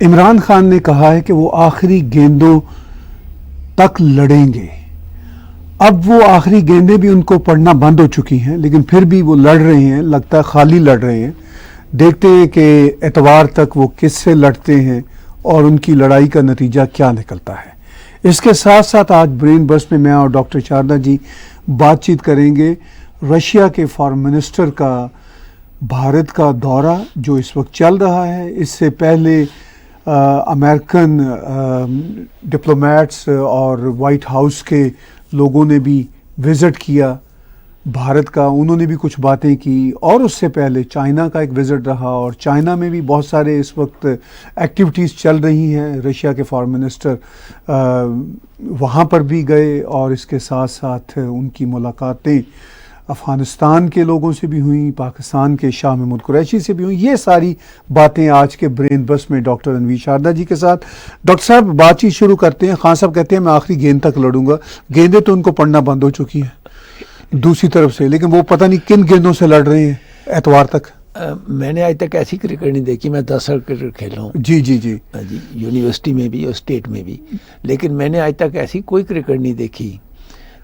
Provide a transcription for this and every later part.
इमरान खान ने कहा है कि वो आखिरी गेंदों तक लड़ेंगे। अब वो आखिरी गेंदें भी उनको पड़ना बंद हो चुकी हैं, लेकिन फिर भी वो लड़ रहे हैं, लगता है खाली लड़ रहे हैं। देखते हैं कि एतवार तक वो किससे लड़ते हैं और उनकी लड़ाई का नतीजा क्या निकलता है। इसके साथ साथ आज ब्रेन बस्ट में मैं और डॉक्टर शारदा जी बातचीत करेंगे रशिया के फॉरेन मिनिस्टर का भारत का दौरा जो इस वक्त चल रहा है। इससे पहले अमेरिकन डिप्लोमेट्स और वाइट हाउस के लोगों ने भी विज़िट किया भारत का, उन्होंने भी कुछ बातें की। और उससे पहले चाइना का एक विज़िट रहा और चाइना में भी बहुत सारे इस वक्त एक्टिविटीज़ चल रही हैं। रशिया के फॉरेन मिनिस्टर वहाँ पर भी गए और इसके साथ साथ उनकी मुलाकातें अफ़गानिस्तान के लोगों से भी हुई, पाकिस्तान के शाह महमूद कुरैशी से भी हुई। ये सारी बातें आज के ब्रेन बस्ट में डॉक्टर रणवीर शारदा जी के साथ। डॉक्टर साहब, बातचीत शुरू करते हैं। खान साहब कहते हैं मैं आखिरी गेंद तक लड़ूंगा। गेंदें तो उनको पड़ना बंद हो चुकी हैं दूसरी तरफ से, लेकिन वो पता नहीं किन गेंदों से लड़ रहे हैं एतवार तक। मैंने आज तक ऐसी क्रिकेट नहीं देखी। मैं 10 साल क्रिकेट खेला हूँ जी जी जी जी, यूनिवर्सिटी में भी और स्टेट में भी, लेकिन मैंने आज तक ऐसी कोई क्रिकेट नहीं देखी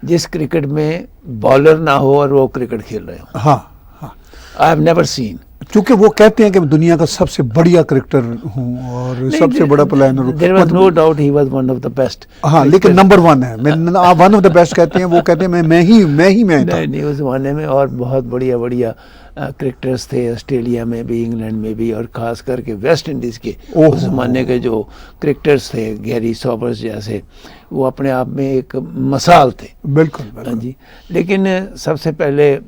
जिस क्रिकेट में बॉलर ना हो और वो क्रिकेट खेल रहे हो। हाँ हाँ, आई हैव नेवर सीन। चूंकि वो कहते हैं कि मैं दुनिया का सबसे बढ़िया क्रिकेटर हूँ और सबसे बड़ा प्लेयर हूँ। देयर वाज नो डाउट ही was one of the best. हाँ, लेकिन नंबर वन है। आप वन ऑफ द बेस्ट कहते हैं, वो कहते हैं मैं ही था। नहीं, उस जमाने में और बहुत बढ़िया क्रिकेटर्स थे, ऑस्ट्रेलिया में भी, इंग्लैंड में भी, और खास करके वेस्ट इंडीज के उस जमाने के जो क्रिकेटर्स थे, गैरी सॉबर्स जैसे, वो अपने आप में एक मिसाल थे। बिल्कुल जी। लेकिन सबसे पहले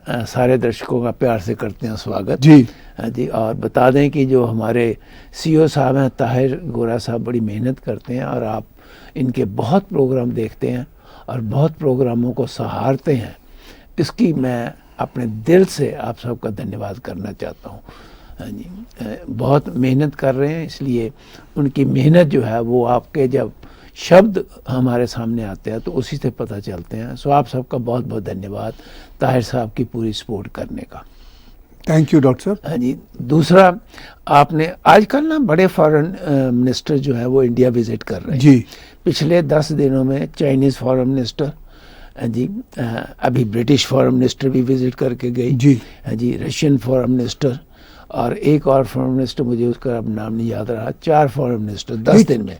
सारे दर्शकों का प्यार से करते हैं स्वागत जी जी। और बता दें कि जो हमारे सीईओ साहब हैं ताहिर गोरा साहब बड़ी मेहनत करते हैं और आप इनके बहुत प्रोग्राम देखते हैं और बहुत प्रोग्रामों को सहारते हैं। इसकी मैं अपने दिल से आप सबका धन्यवाद करना चाहता हूँ। हाँ जी, बहुत मेहनत कर रहे हैं, इसलिए उनकी मेहनत जो है वो आपके जब शब्द हमारे सामने आते हैं तो उसी से पता चलते हैं। सो आप सबका बहुत बहुत धन्यवाद ताहिर साहब की पूरी सपोर्ट करने का। थैंक यू डॉक्टर साहब। हाँ जी। दूसरा, आपने आजकल ना बड़े फॉरेन मिनिस्टर जो है वो इंडिया विजिट कर रहे हैं जी। पिछले 10 दिनों में चाइनीज़ फॉरेन मिनिस्टर जी, अभी ब्रिटिश फॉरेन मिनिस्टर भी विजिट करके गई जी जी, रशियन फॉरेन मिनिस्टर और एक और फॉरेन मिनिस्टर, मुझे उसका अब नाम नहीं याद रहा। 4 फॉरेन मिनिस्टर 10 दिन में।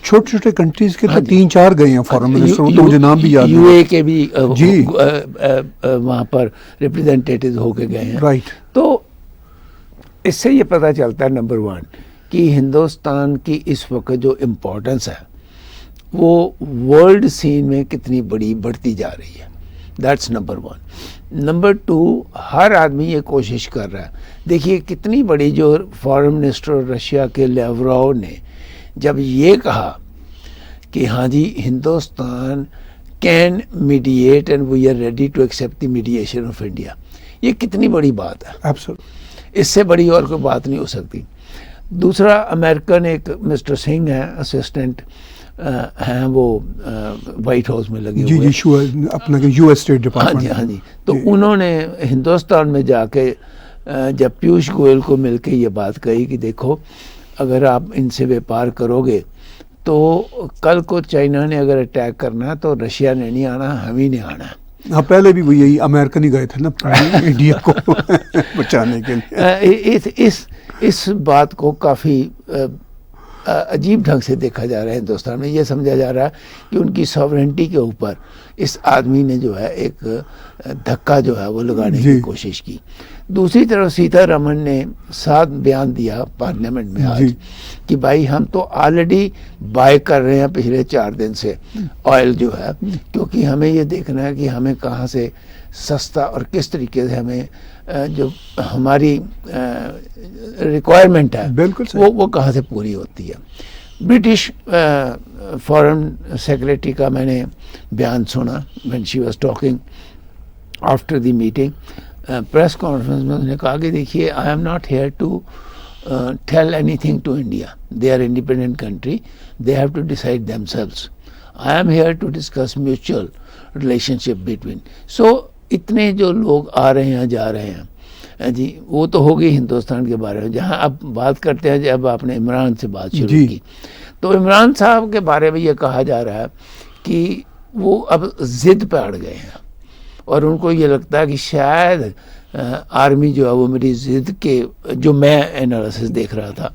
छोटे छोटे कंट्रीज के तो 3-4 गए हैं फॉरेन मिनिस्टर, तो मुझे नाम भी याद है। यूए के भी वहाँ पर रिप्रेजेंटेटिव होके गए हैं। राइट। तो इससे ये पता चलता है नंबर 1 कि हिंदुस्तान की इस वक्त जो इम्पोर्टेंस है वो वर्ल्ड सीन में कितनी बढ़ती जा रही है। That's number 1। नंबर 2, हर आदमी ये कोशिश कर रहा है। देखिए कितनी बड़ी जो फॉरेन मिनिस्टर रशिया के लावरोव ने जब ये कहा कि हाँ जी Hindustan can mediate and we are ready to accept the mediation of India, ये कितनी बड़ी बात है। एब्सोल्युटली, इससे बड़ी और कोई बात नहीं हो सकती। दूसरा, अमेरिकन एक मिस्टर सिंह हैं, असिस्टेंट हैं, वो वाइट हाउस में लगे हुए। जी, अपना यूएस स्टेट डिपार्टमेंट। हाँ जी। तो उन्होंने हिंदुस्तान में जाके जब पीयूष गोयल को मिलके ये बात कही कि देखो अगर आप इनसे व्यापार करोगे तो कल को चाइना ने अगर अटैक करना है तो रशिया ने नहीं आना, हम ही ने आना है। हाँ, पहले भी वो यही अमेरिकन ही गए थे ना इंडिया को बचाने के लिए। इस बात को काफ़ी अजीब ढंग से देखा जा रहा है हिंदुस्तान में। ये समझा जा रहा है कि उनकी सॉवरेंटी के ऊपर इस आदमी ने जो है एक धक्का जो है वो लगाने की कोशिश की। दूसरी तरफ सीतारमण ने साथ बयान दिया पार्लियामेंट में आज कि भाई हम तो ऑलरेडी बाय कर रहे हैं पिछले 4 दिन से ऑयल जो है, क्योंकि हमें ये देखना है कि हमें कहाँ से सस्ता और किस तरीके से हमें जो हमारी रिक्वायरमेंट है वो कहाँ से पूरी होती है। ब्रिटिश फॉरेन सेक्रेटरी का मैंने बयान सुना when she was talking after the meeting. Press conference में उसने कहा कि देखिए I am not here to tell anything to India, they are independent country, they have to decide themselves, I am here to discuss mutual relationship between. So इतने जो लोग आ रहे हैं जा रहे हैं जी, वो तो हो गई हिंदुस्तान के बारे में। जहाँ अब बात करते हैं, जब आपने इमरान से बात शुरू जी। की, तो इमरान साहब के बारे में ये कहा जा रहा है कि वो अब जिद पे अड़ गए हैं और उनको ये लगता है कि शायद आर्मी जो है वो मेरी जिद के, जो मैं एनालिसिस देख रहा था,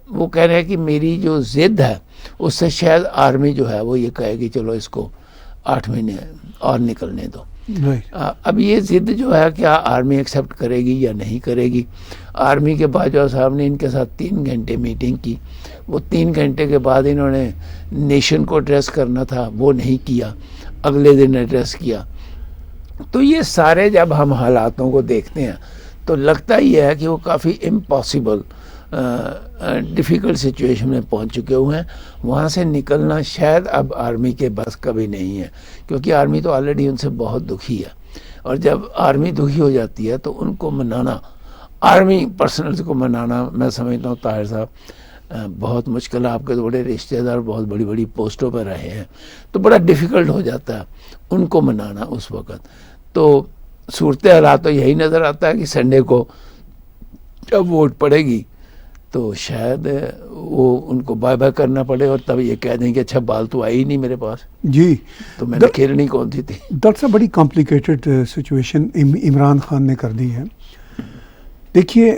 वो कह रहे हैं कि मेरी जो जिद है उससे शायद आर्मी जो है वो ये कहेगी चलो इसको 8 महीने और निकलने दो। अब ये जिद जो है क्या आर्मी एक्सेप्ट करेगी या नहीं करेगी? आर्मी के बाजवा साहब ने इनके साथ 3 घंटे मीटिंग की। वो 3 घंटे के बाद इन्होंने नेशन को एड्रेस करना था, वो नहीं किया, अगले दिन एड्रेस किया। तो ये सारे जब हम हालातों को देखते हैं तो लगता ही है कि वो काफ़ी इम्पॉसिबल डिफ़िकल्ट सिचुएशन में पहुंच चुके हुए हैं। वहाँ से निकलना शायद अब आर्मी के बस का भी नहीं है, क्योंकि आर्मी तो ऑलरेडी उनसे बहुत दुखी है। और जब आर्मी दुखी हो जाती है तो उनको मनाना, आर्मी पर्सनल्स को मनाना, मैं समझता हूँ ताहिर साहब बहुत मुश्किल है। आपके तो बड़े रिश्तेदार बहुत बड़ी बड़ी पोस्टों पर रहे हैं, तो बड़ा डिफ़िकल्ट हो जाता है उनको मनाना उस वक़्त। तो सूरत हालात तो यही नज़र आता है कि संडे को जब वोट पड़ेगी तो शायद वो उनको बाय बाय करना पड़े और तब ये कह दें कि अच्छा बाल तो आई ही नहीं मेरे पास जी, तो मैंने खेलनी कौन सी थी। डॉक्टर साहब, बड़ी कॉम्प्लिकेटेड सिचुएशन इमरान खान ने कर दी है। देखिए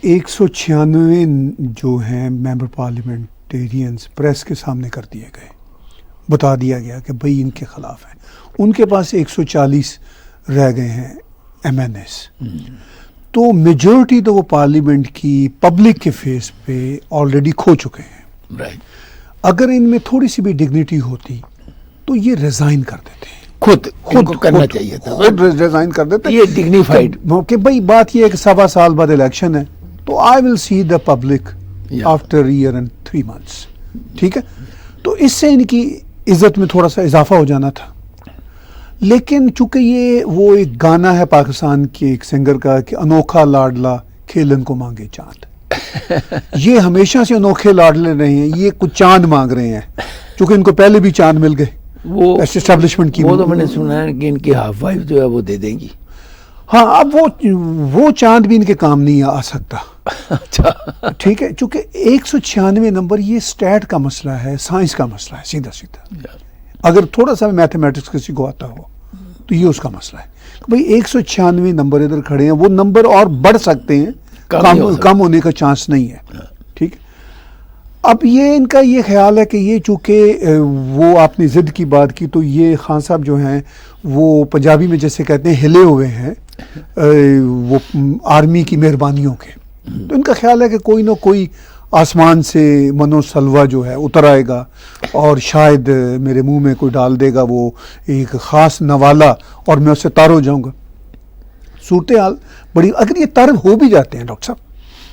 196 जो हैं मेंबर पार्लियामेंटेरियंस प्रेस के सामने कर दिए गए, बता दिया गया कि भाई इनके खिलाफ हैं। उनके पास 140 रह गए हैं MNS। तो मेजॉरिटी तो वो पार्लियामेंट की पब्लिक के फेस पे ऑलरेडी खो चुके हैं। राइट। अगर इनमें थोड़ी सी भी डिग्निटी होती तो ये रिजाइन कर देते हैं, खुद करना चाहिए था, खुद रिजाइन कर देते। ये डिग्निफाइड कि भाई बात ये है कि 1.25 साल बाद इलेक्शन है, तो I will see the public after year and 3 months। ठीक है, तो इससे इनकी इज्जत में थोड़ा सा इजाफा हो जाना था। लेकिन चूंकि ये वो एक गाना है पाकिस्तान के एक सिंगर का कि अनोखा लाडला खेलन को मांगे चांद ये हमेशा से अनोखे लाडले रहे हैं, ये कुछ चांद मांग रहे हैं, चूंकि इनको पहले भी चांद मिल गए वो एस्टेब्लिशमेंट की। वो तो मैंने सुना है कि इनकी हाफ वाइफ जो है वो दे देंगी। हाँ, अब वो चांद भी इनके काम नहीं आ सकता। अच्छा, ठीक है, चूंकि 196 नंबर ये स्टैट का मसला है, साइंस का मसला है, सीधा सीधा। अगर थोड़ा सा मैथमेटिक्स किसी को आता हो तो ये उसका मसला है। भाई 196 नंबर इधर खड़े हैं, वो नंबर और बढ़ सकते हैं, कम होने का चांस नहीं है। ठीक है, अब ये इनका ये ख्याल है कि ये चूंकि वो आपने जिद की बात की, तो ये खान साहब जो हैं वो पंजाबी में जैसे कहते हैं हिले हुए हैं वो आर्मी की मेहरबानियों के। तो इनका ख्याल है कि कोई ना कोई आसमान से मनोसलवा जो है उतर आएगा और शायद मेरे मुंह में कोई डाल देगा वो एक ख़ास नवाला और मैं उससे तार हो जाऊंगा। सूरत हाल बड़ी, अगर ये तार हो भी जाते हैं डॉक्टर साहब,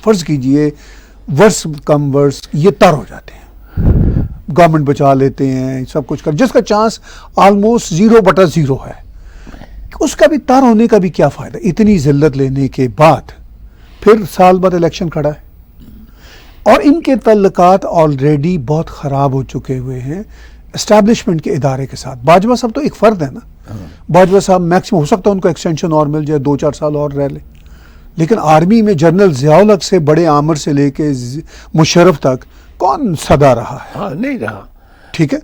फ़र्ज़ कीजिए वर्ष कम वर्ष ये तार हो जाते हैं, गवर्नमेंट बचा लेते हैं, सब कुछ कर, जिसका चांस ऑलमोस्ट 0/0 है, उसका भी तार होने का भी क्या फ़ायदा। इतनी जिल्लत लेने के बाद फिर साल बाद इलेक्शन खड़ा है और इनके तल्लुकात ऑलरेडी बहुत ख़राब हो चुके हुए हैं एस्टैब्लिशमेंट के इदारे के साथ। बाजवा साहब तो एक फ़र्द है ना, बाजवा साहब मैक्सिमम हो सकता है उनको एक्सटेंशन और मिल जाए, 2-4 साल और रह ले, लेकिन आर्मी में जनरल ज़ियाउल हक से बड़े आमिर से लेके मुशर्रफ तक कौन सदा रहा है? हाँ, नहीं रहा। ठीक है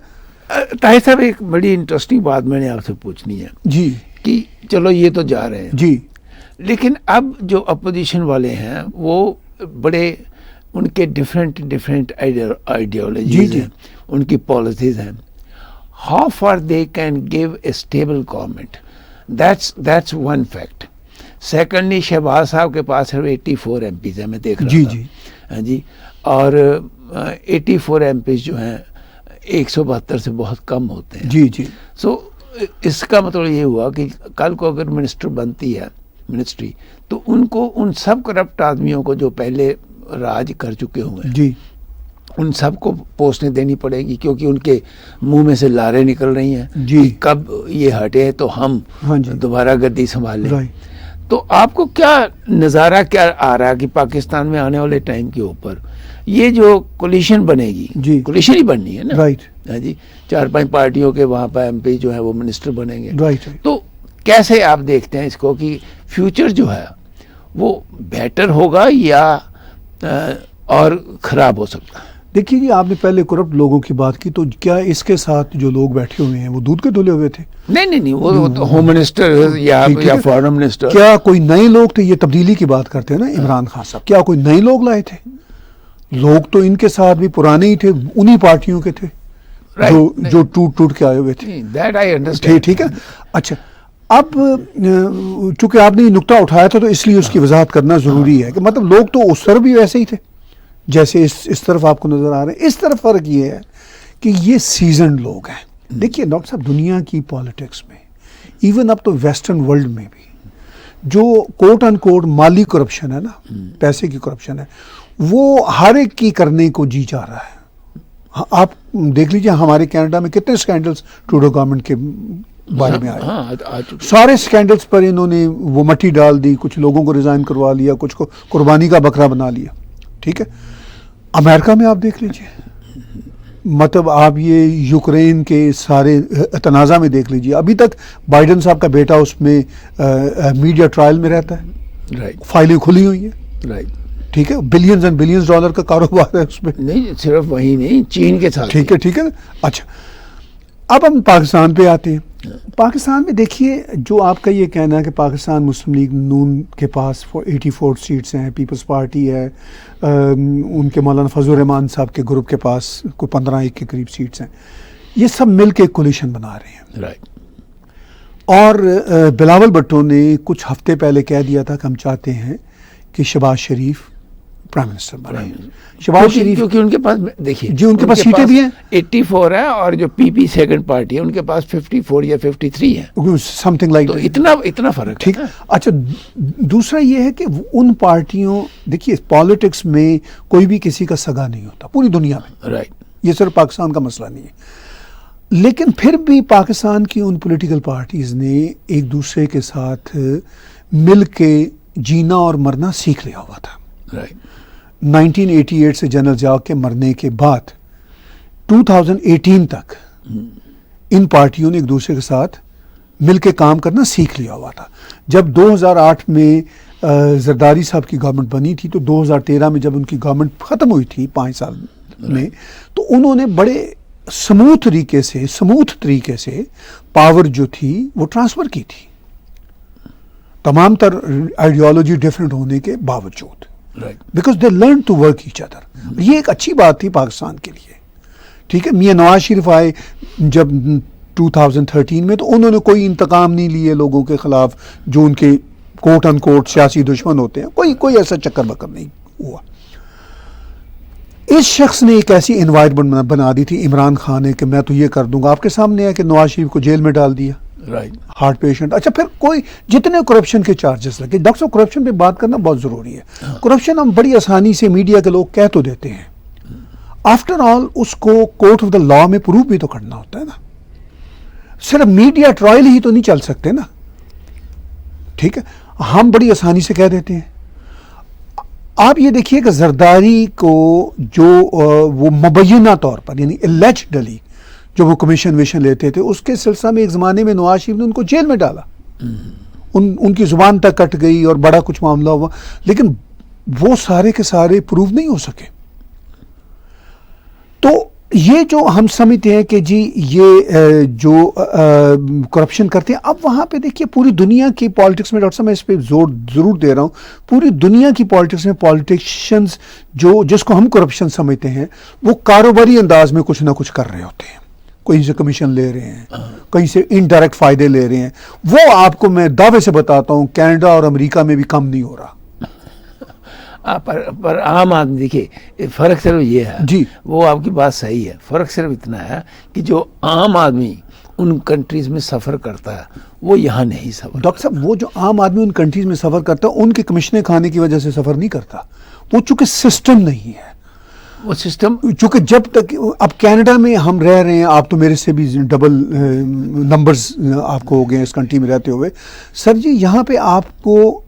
ताहिर साहब, एक बड़ी इंटरेस्टिंग बात मैंने आपसे पूछनी है जी, कि चलो ये तो जा रहे हैं जी, लेकिन अब जो अपोजिशन वाले हैं वो बड़े, उनके डिफरेंट आइडियोलॉजीज हैं, उनकी पॉलिसीज हैं। How far they can give a stable government, that's one fact. Secondly, Shahbaz साहब के पास सिर्फ 84 MPs हैं, मैं देख रहा था। जी हाँ जी, और 84 MPs जो हैं 172 से बहुत कम होते हैं। जी जी। सो इसका मतलब ये हुआ कि कल को अगर मिनिस्टर बनती है मिनिस्ट्री, तो उनको उन सब करप्ट आदमियों को जो पहले राज कर चुके हुए हैं जी, उन सबको पोस्टें देनी पड़ेगी, क्योंकि उनके मुंह में से लारें निकल रही हैं जी, कि कब ये हटे तो हम दोबारा गद्दी संभाल लें। तो आपको क्या नज़ारा क्या आ रहा है कि पाकिस्तान में आने वाले टाइम के ऊपर ये जो कोलिशन बनेगी, कोलिशन ही बननी है ना, राइट, हाँ जी, 4-5 पार्टियों के वहाँ पर MP जो है वो मिनिस्टर बनेंगे, राइट। तो कैसे आप देखते हैं इसको कि फ्यूचर जो है वो बेटर होगा या और खराब हो सकता है? देखिए जी, आपने पहले करप्ट लोगों की बात की, तो क्या इसके साथ जो लोग बैठे हुए हैं वो दूध के धुले हुए थे? नहीं, वो तो होम मिनिस्टर या ठीक है। Foreign minister. क्या कोई नए लोग थे? ये तब्दीली की बात करते हैं ना इमरान खान साहब, क्या कोई नए लोग लाए थे? लोग तो इनके साथ भी पुराने ही थे, उन्हीं पार्टियों के थे जो टूट के आए हुए थे। That I understand. ठीक है। अच्छा, अब चूंकि आपने ये नुक्ता उठाया था तो इसलिए उसकी वजाहत करना जरूरी है कि मतलब लोग तो उस तरफ भी वैसे ही थे जैसे इस तरफ आपको नजर आ रहे हैं। इस तरफ फर्क ये है कि ये सीजन लोग हैं। देखिए डॉक्टर साहब, दुनिया की पॉलिटिक्स में, इवन अब तो वेस्टर्न वर्ल्ड में भी, जो कोट अन कोट माली करप्शन है ना, पैसे की करप्शन है, वो हर एक की करने को जी जा रहा है। आप देख लीजिए हमारे कनाडा में कितने स्कैंडल्स ट्रूडो गवर्नमेंट के बारे में आए। सारे स्कैंडल्स पर इन्होंने वो मट्टी डाल दी, कुछ लोगों को रिजाइन करवा लिया, कुछ को कुर्बानी का बकरा बना लिया। ठीक है। अमेरिका में आप देख लीजिए, मतलब आप ये यूक्रेन के सारे तनाज़ा में देख लीजिए, अभी तक बाइडेन साहब का बेटा उसमें मीडिया ट्रायल में रहता है। राइट। फाइलें खुली हुई हैं। राइट। ठीक है। बिलियंस एंड बिलियंस डॉलर का कारोबार है उसमें। नहीं, सिर्फ वही नहीं, चीन के साथ। ठीक है, ठीक है। अच्छा, अब हम पाकिस्तान पे आते हैं। पाकिस्तान में देखिए, जो आपका ये कहना है कि पाकिस्तान मुस्लिम लीग नून के पास 84 सीट्स हैं, पीपल्स पार्टी है, उनके मौलाना फजल रहमान साहब के ग्रुप के पास कोई 15 के करीब सीट्स हैं, ये सब मिल के कोलिशन बना रहे हैं। राइट। और बिलावल भुट्टो ने कुछ हफ्ते पहले कह दिया था कि हम चाहते हैं कि शहबाज शरीफ प्राइम मिनिस्टर बने। शहबाज शरीफ, क्योंकि उनके पास देखिए जी, उनके पास सीटें भी हैं, 84 है, और जो पीपी सेकंड पार्टी है उनके पास 54 या 53 है, समथिंग लाइक। तो इतना फर्क ठीक है। अच्छा, दूसरा ये है कि उन पार्टियों, देखिए पॉलिटिक्स में कोई भी किसी का सगा नहीं होता पूरी दुनिया में। राइट। ये सिर्फ पाकिस्तान का मसला नहीं है, लेकिन फिर भी पाकिस्तान की उन पॉलिटिकल पार्टीज ने एक दूसरे के साथ मिल के जीना और मरना सीख लिया हुआ था। राइट। 1988 से जनरल ज़िया के मरने के बाद 2018 तक इन पार्टियों ने एक दूसरे के साथ मिलके काम करना सीख लिया हुआ था। जब 2008 में जरदारी साहब की गवर्नमेंट बनी थी, तो 2013 में जब उनकी गवर्नमेंट ख़त्म हुई थी 5 साल में, तो उन्होंने बड़े स्मूथ तरीके से पावर जो थी वो ट्रांसफ़र की थी, तमाम तर आइडियोलॉजी डिफरेंट होने के बावजूद। Right. Because they learn to work each other. ये एक अच्छी बात थी पाकिस्तान के लिए। ठीक है। मियां नवाज शरीफ आए जब 2013 में, तो उन्होंने कोई इंतकाम नहीं लिए लोगों के खिलाफ जो उनके कोट अन कोट सियासी दुश्मन होते हैं, कोई ऐसा चक्कर बकर नहीं हुआ। इस शख्स ने एक ऐसी एनवायरनमेंट बना दी थी इमरान खान ने कि मैं तो ये कर दूंगा। आपके सामने है कि नवाज शरीफ को जेल में डाल दिया। राइट। Heart patient. अच्छा, फिर कोई जितने करप्शन के चार्जेस लगे, डॉक्टर साहब करप्शन पे बात करना बहुत जरूरी है। करप्शन हम बड़ी आसानी से मीडिया के लोग कह तो देते हैं, आफ्टर ऑल उसको कोर्ट ऑफ द लॉ में प्रूव भी तो करना होता है ना। सिर्फ मीडिया ट्रायल ही तो नहीं चल सकते ना। ठीक है, हम बड़ी आसानी से कह देते हैं। आप ये देखिए कि जरदारी को जो वो मुबैना तौर पर, यानी एलिजिडली जो वो कमीशन विशन लेते थे, उसके सिलसिले में एक ज़माने में नवाज शरीफ ने उनको जेल में डाला। उनकी ज़ुबान तक कट गई और बड़ा कुछ मामला हुआ, लेकिन वो सारे के सारे प्रूव नहीं हो सके। तो ये जो हम समझते हैं कि जी ये जो करप्शन करते हैं, अब वहाँ पे देखिए पूरी दुनिया की पॉलिटिक्स में, डॉक्टर साहब मैं इस पर जोर ज़रूर दे रहा हूँ, पूरी दुनिया की पॉलिटिक्स में पॉलिटिशियंस जिसको हम करप्शन समझते हैं, वो कारोबारी अंदाज में कुछ ना कुछ कर रहे होते हैं। कहीं से कमीशन ले रहे हैं, कहीं से इनडायरेक्ट फायदे ले रहे हैं। वो आपको मैं दावे से बताता हूँ कनाडा और अमेरिका में भी कम नहीं हो रहा। पर आम आदमी देखिए, फर्क सिर्फ ये है जी, वो आपकी बात सही है। फर्क सिर्फ इतना है कि जो आम आदमी उन कंट्रीज में सफर करता है वो यहाँ नहीं सफर। डॉक्टर साहब, वो जो आम आदमी उन कंट्रीज में सफर करता है, उनके कमीशनें खाने की वजह से सफर नहीं करता। वो चूंकि सिस्टम नहीं है, वो सिस्टम, चूंकि जब तक अब कनाडा में हम रह रहे हैं, आप तो मेरे से भी डबल नंबर्स आपको हो गए इस कंट्री में रहते हुए। सर जी, यहाँ पे आपको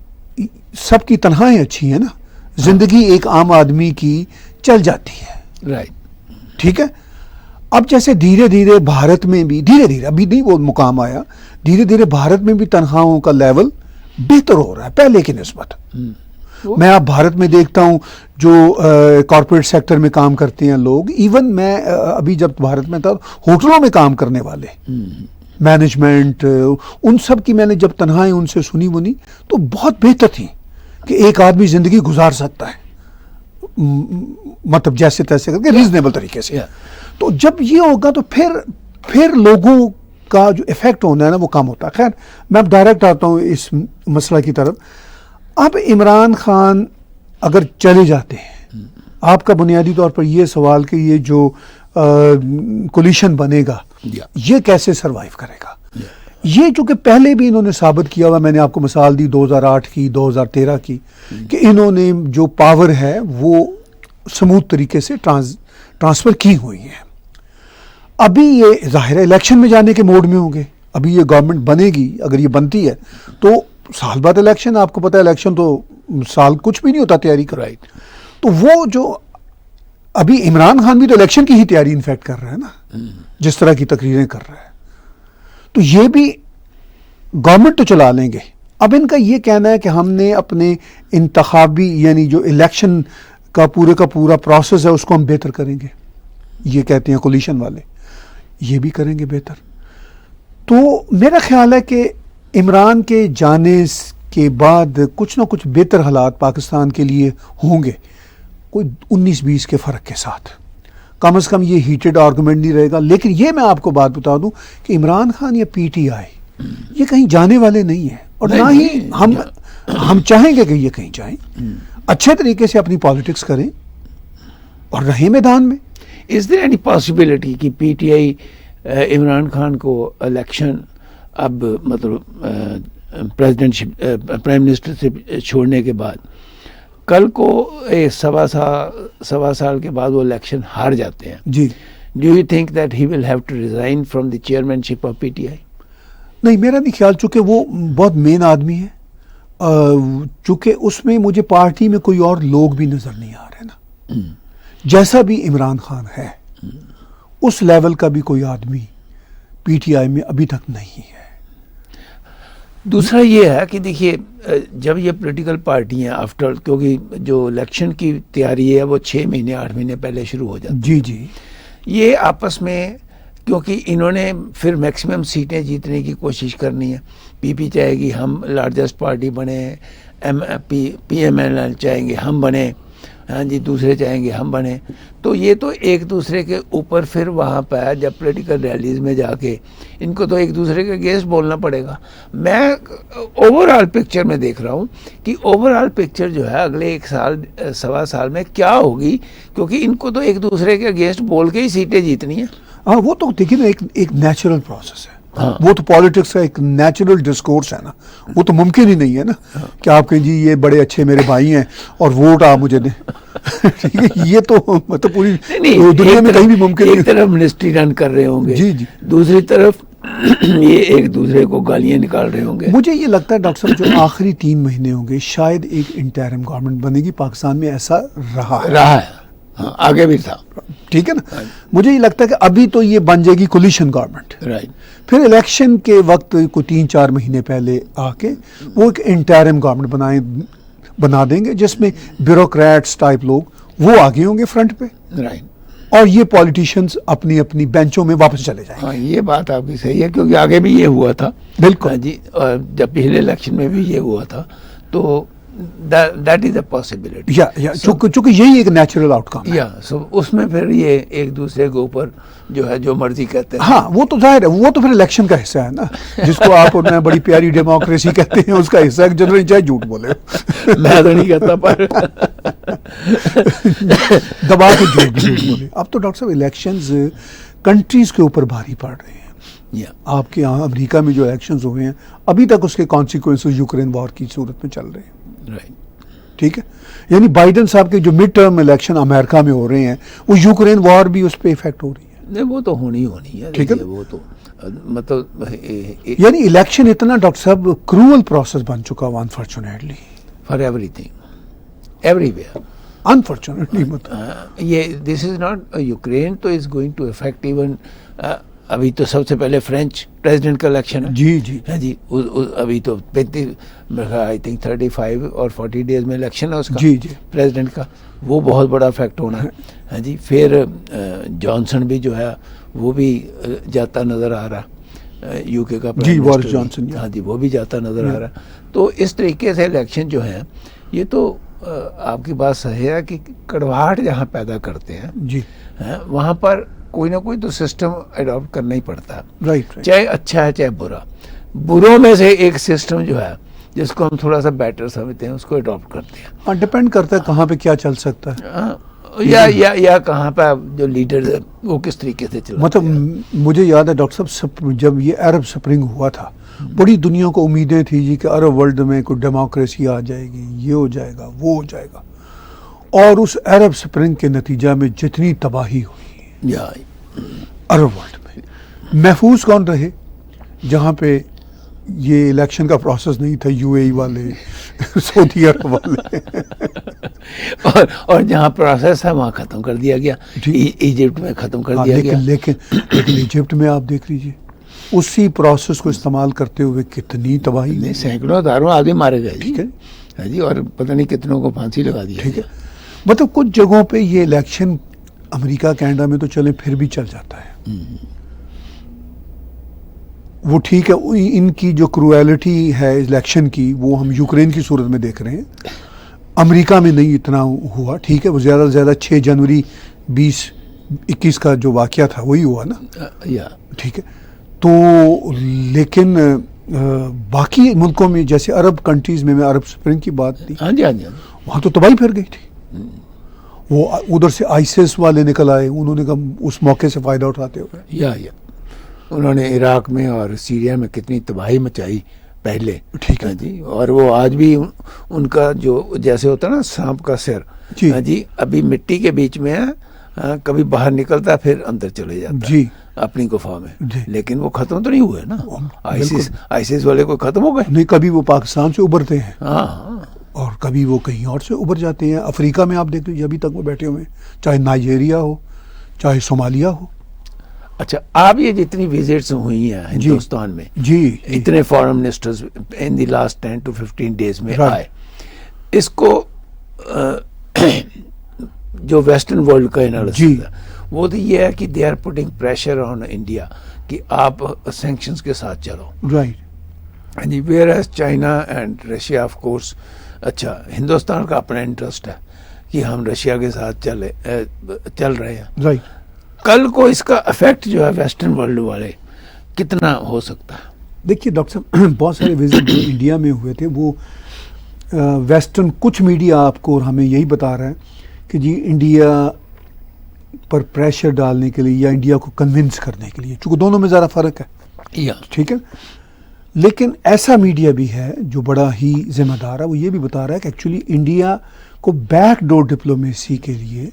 सबकी तनख्वाहें अच्छी है ना, जिंदगी एक आम आदमी की चल जाती है। राइट। ठीक है। अब जैसे धीरे धीरे भारत में भी, धीरे धीरे, अभी नहीं वो मुकाम आया, धीरे धीरे भारत में भी तनख्वाहों का लेवल बेहतर हो रहा है पहले की निस्बत। मैं आप भारत में देखता हूं जो कॉर्पोरेट सेक्टर में काम करते हैं लोग, इवन मैं अभी जब भारत में था होटलों में काम करने वाले, मैनेजमेंट, उन सब की मैंने जब तनख्वाहें उनसे सुनी मुनी तो बहुत बेहतर थी कि एक आदमी जिंदगी गुजार सकता है, मतलब जैसे तैसे करके रीजनेबल तरीके से। तो जब ये होगा तो फिर लोगों का जो इफेक्ट होना है ना वो कम होता है। खैर मैं अब डायरेक्ट आता हूँ इस मसला की तरफ। अब इमरान खान अगर चले जाते हैं, आपका बुनियादी तौर पर ये सवाल कि ये जो कोलिशन बनेगा ये कैसे सरवाइव करेगा, ये चूंकि पहले भी इन्होंने साबित किया हुआ, मैंने आपको मिसाल दी 2008 की, 2013 की, कि इन्होंने जो पावर है वो स्मूथ तरीके से ट्रांसफर की हुई है। अभी ये जाहिर है इलेक्शन में जाने के मोड में होंगे। अभी ये गवर्नमेंट बनेगी, अगर ये बनती है तो साल बाद इलेक्शन, आपको पता है इलेक्शन तो साल कुछ भी नहीं होता तैयारी का। राइट। तो वो जो अभी इमरान खान भी तो इलेक्शन की ही तैयारी इनफैक्ट कर रहा है ना, जिस तरह की तकरीरें कर रहा है, तो ये भी गवर्नमेंट तो चला लेंगे। अब इनका ये कहना है कि हमने अपने इंतखाबी यानी जो इलेक्शन का पूरा प्रोसेस है उसको हम बेहतर करेंगे। ये कहते हैं कोलिशन वाले, ये भी करेंगे बेहतर। तो मेरा ख्याल है कि इमरान के जाने के बाद कुछ ना कुछ बेहतर हालात पाकिस्तान के लिए होंगे, कोई 19-20 के फ़र्क के साथ। कम से कम ये हीटेड आर्गूमेंट नहीं रहेगा। लेकिन ये मैं आपको बात बता दूं कि इमरान खान या पीटीआई ये कहीं जाने वाले नहीं है, और ना ही हम चाहेंगे कि ये कहीं जाएं। अच्छे तरीके से अपनी पॉलिटिक्स करें और रहें मैदान में। इज देयर एनी पॉसिबिलिटी कि पीटीआई इमरान खान को इलेक्शन अब मतलब प्राइम मिनिस्टर से छोड़ने के बाद कल को सवा साल के बाद वो इलेक्शन हार जाते हैं जी, do you think that he will have to resign from the chairmanship of PTI? नहीं, मेरा नहीं ख्याल, चूंकि वो बहुत मेन आदमी है, चूंकि उसमें मुझे पार्टी में कोई और लोग भी नजर नहीं आ रहे ना। जैसा भी इमरान खान है उस लेवल का भी कोई आदमी पीटीआई में अभी तक नहीं है। दूसरा ये है कि देखिए जब ये पॉलिटिकल पार्टियां आफ्टर, क्योंकि जो इलेक्शन की तैयारी है वो 6 महीने 8 महीने पहले शुरू हो जाती है। जी जी। ये आपस में, क्योंकि इन्होंने फिर मैक्सिमम सीटें जीतने की कोशिश करनी है। पीपी चाहेगी हम लार्जेस्ट पार्टी बने, पीएमएल चाहेंगे हम बने, हाँ जी, दूसरे चाहेंगे हम बने। तो ये तो एक दूसरे के ऊपर फिर वहाँ पर जब पॉलिटिकल रैलीज में जाके इनको तो एक दूसरे के अगेंस्ट बोलना पड़ेगा। मैं ओवरऑल पिक्चर में देख रहा हूँ कि ओवरऑल पिक्चर जो है अगले 1 साल सवा साल में क्या होगी, क्योंकि इनको तो एक दूसरे के अगेंस्ट बोल के ही सीटें जीतनी है। हाँ, वो तो देखिए ना एक नेचुरल प्रोसेस है। हाँ। वो तो पॉलिटिक्स का एक नेचुरल डिस्कोर्स है ना, वो तो मुमकिन ही नहीं है ना। हाँ। कि आप कहें जी ये बड़े अच्छे मेरे भाई हैं और वोट आप मुझे दें। ठीक है, ये तो मतलब पूरी दुनिया में कहीं भी मुमकिन नहीं। एक तरफ मिनिस्ट्री रन कर रहे होंगे, जी जी, दूसरी तरफ ये एक दूसरे को गालियां निकाल रहे होंगे। मुझे ये लगता है डॉक्टर साहब जो आखिरी 3 महीने होंगे शायद एक इंटरिम गवर्नमेंट बनेगी। पाकिस्तान में ऐसा रहा है। हाँ, आगे भी था। ठीक है ना। मुझे ये लगता है कि अभी तो ये बन जाएगी कोलिशन गवर्नमेंट। राइट। फिर इलेक्शन के वक्त को 3-4 महीने पहले आके वो एक इंटरिम गवर्नमेंट बना देंगे जिसमें ब्यूरोक्रेट्स टाइप लोग वो आगे होंगे फ्रंट पे। राइट। और ये पॉलिटिशियंस अपनी अपनी बेंचों में वापस चले जाएंगे। हाँ, ये बात आपकी सही है, क्योंकि आगे भी ये हुआ था। बिल्कुल। हाँ जी, और जब पिछले इलेक्शन में भी ये हुआ था, तो दैट इज अ पॉसिबिलिटी। या चूंकि यही एक नेचुरल आउटकम है। सो उसमें फिर ये एक दूसरे के ऊपर जो है जो मर्जी कहते हैं। हाँ, वो तो जाहिर है, वो तो फिर इलेक्शन का हिस्सा है ना, जिसको आप और मैं बड़ी प्यारी डेमोक्रेसी कहते हैं, उसका हिस्सा है। जनरल चाहे झूठ बोले मैं तो नहीं कहता, पर दबा के झूठ बोले। अब तो डॉक्टर साहब इलेक्शंस कंट्रीज के ऊपर भारी पड़ रहे हैं। आपके यहाँ अमेरिका में जो इलेक्शंस हुए हैं अभी तक उसके कॉन्सिक्वेंसेस यूक्रेन वॉर की सूरत में चल रहे हैं। राइट। ठीक है, यानी बाइडेन साहब के जो मिड टर्म इलेक्शन अमेरिका में हो रहे हैं वो यूक्रेन वॉर भी उस पर इफेक्ट हो रही है। नहीं, वो तो होनी है। ठीक है, वो तो मतलब यानी इलेक्शन इतना डॉक्टर साहब क्रूअल प्रोसेस बन चुका हुआ unfortunately for everything everywhere. Unfortunately मतलब ये दिस इज नॉट यूक्रेन तो is going to effect even अभी तो सबसे पहले फ्रेंच प्रेसिडेंट का इलेक्शन है जी जी है जी अभी तो 35 आई थिंक 35 और 40 डेज में इलेक्शन है उसका जी जी प्रेसिडेंट का, वो बहुत बड़ा इफेक्ट होना है जी। फिर जॉनसन भी जो है वो भी जाता नज़र आ रहा, यूके का जी बोरिस जॉनसन, हाँ जी वो भी जाता नज़र आ रहा। तो इस तरीके से इलेक्शन जो है ये तो आपकी बात सही है कि कड़वाहट जहाँ पैदा करते हैं जी वहाँ पर कोई ना कोई तो सिस्टम अडॉप्ट करना ही पड़ता है, राइट चाहे अच्छा है चाहे बुरा। बुरों में से एक सिस्टम जो है जिसको हम थोड़ा सा बेटर समझते हैं उसको अडॉप्ट करते हैं। हाँ, डिपेंड करता है कहाँ पे क्या चल सकता है, या कहाँ पे जो लीडर है वो किस तरीके से चलते मतलब मुझे याद है डॉक्टर साहब जब ये अरब स्प्रिंग हुआ था, बड़ी दुनिया को उम्मीदें थी जी कि अरब वर्ल्ड में कोई डेमोक्रेसी आ जाएगी, ये हो जाएगा वो हो जाएगा, और उस अरब स्प्रिंग के नतीजा में जितनी तबाही हुई या अरब वर्ल्ड में, महफूज कौन रहे जहाँ पे ये इलेक्शन का प्रोसेस नहीं था, यूएई वाले सऊदी अरब वाले और जहाँ प्रोसेस है वहाँ खत्म कर दिया गया, इजिप्ट में खत्म कर दिया गया। लेकिन इजिप्ट में आप देख लीजिए उसी प्रोसेस को इस्तेमाल करते हुए कितनी तबाही, नहीं सैकड़ों हजारों आदमी मारे गए, ठीक है जी, और पता नहीं कितनों को फांसी लगा दी, ठीक है। मतलब कुछ जगहों पे ये इलेक्शन अमेरिका कनाडा में तो चले फिर भी चल जाता है, वो ठीक है। इनकी जो क्रूएलिटी है इलेक्शन की वो हम यूक्रेन की सूरत में देख रहे हैं, अमेरिका में नहीं इतना हुआ, ठीक है। वो ज़्यादा से ज़्यादा 6 जनवरी 2021 का जो वाक़या था वही हुआ ना, या ठीक है। तो लेकिन बाकी मुल्कों में जैसे अरब कंट्रीज़ में, मैं अरब स्प्रिंग की बात थी, हाँ जी हाँ जी, वहाँ तो तबाही फिर गई थी। वो उधर से आईसिस वाले निकल आए, उन्होंने कहा उस मौके से फ़ायदा उठाते हुए, या उन्होंने इराक में और सीरिया में कितनी तबाही मचाई पहले, ठीक है जी। और वो आज भी उनका जो जैसे होता है ना सांप का सिर, जी जी, अभी मिट्टी के बीच में है, कभी बाहर निकलता है फिर अंदर चले जाता जी है अपनी गुफा में, जी। लेकिन वो खत्म तो नहीं हुए ना, आईसिस वाले को खत्म हो गए नहीं, कभी वो पाकिस्तान से उभरते हैं हाँ, और कभी वो कहीं और से उभर जाते हैं। अफ्रीका में आप देख लीजिए अभी तक वो बैठे हुए हैं, चाहे नाइजेरिया हो चाहे सोमालिया हो। अच्छा, आप ये जितनी विजिट्स हुई हैं हिंदुस्तान में, जी, इतने foreign ministers in the last 10 to 15 days में आए, इसको जो वेस्टर्न वर्ल्ड का एनालिसिस है वो तो ये है कि they are putting pressure on India कि आप सैंक्शंस के साथ चलो, राइट जी। Whereas China and Russia of course, अच्छा हिंदुस्तान का अपना इंटरेस्ट है कि हम रशिया के साथ चल रहे हैं, राइट। कल को इसका इफेक्ट जो है वेस्टर्न वर्ल्ड वाले कितना हो सकता है? देखिए डॉक्टर साहब, बहुत सारे विजिट जो इंडिया में हुए थे वो वेस्टर्न कुछ मीडिया आपको और हमें यही बता रहा है कि जी इंडिया पर प्रेशर डालने के लिए या इंडिया को कन्विंस करने के लिए, चूँकि दोनों में ज़रा फ़र्क है, ठीक है। लेकिन ऐसा मीडिया भी है जो बड़ा ही जिम्मेदार है, वो ये भी बता रहा है कि एक्चुअली इंडिया को बैकडोर डिप्लोमेसी के लिए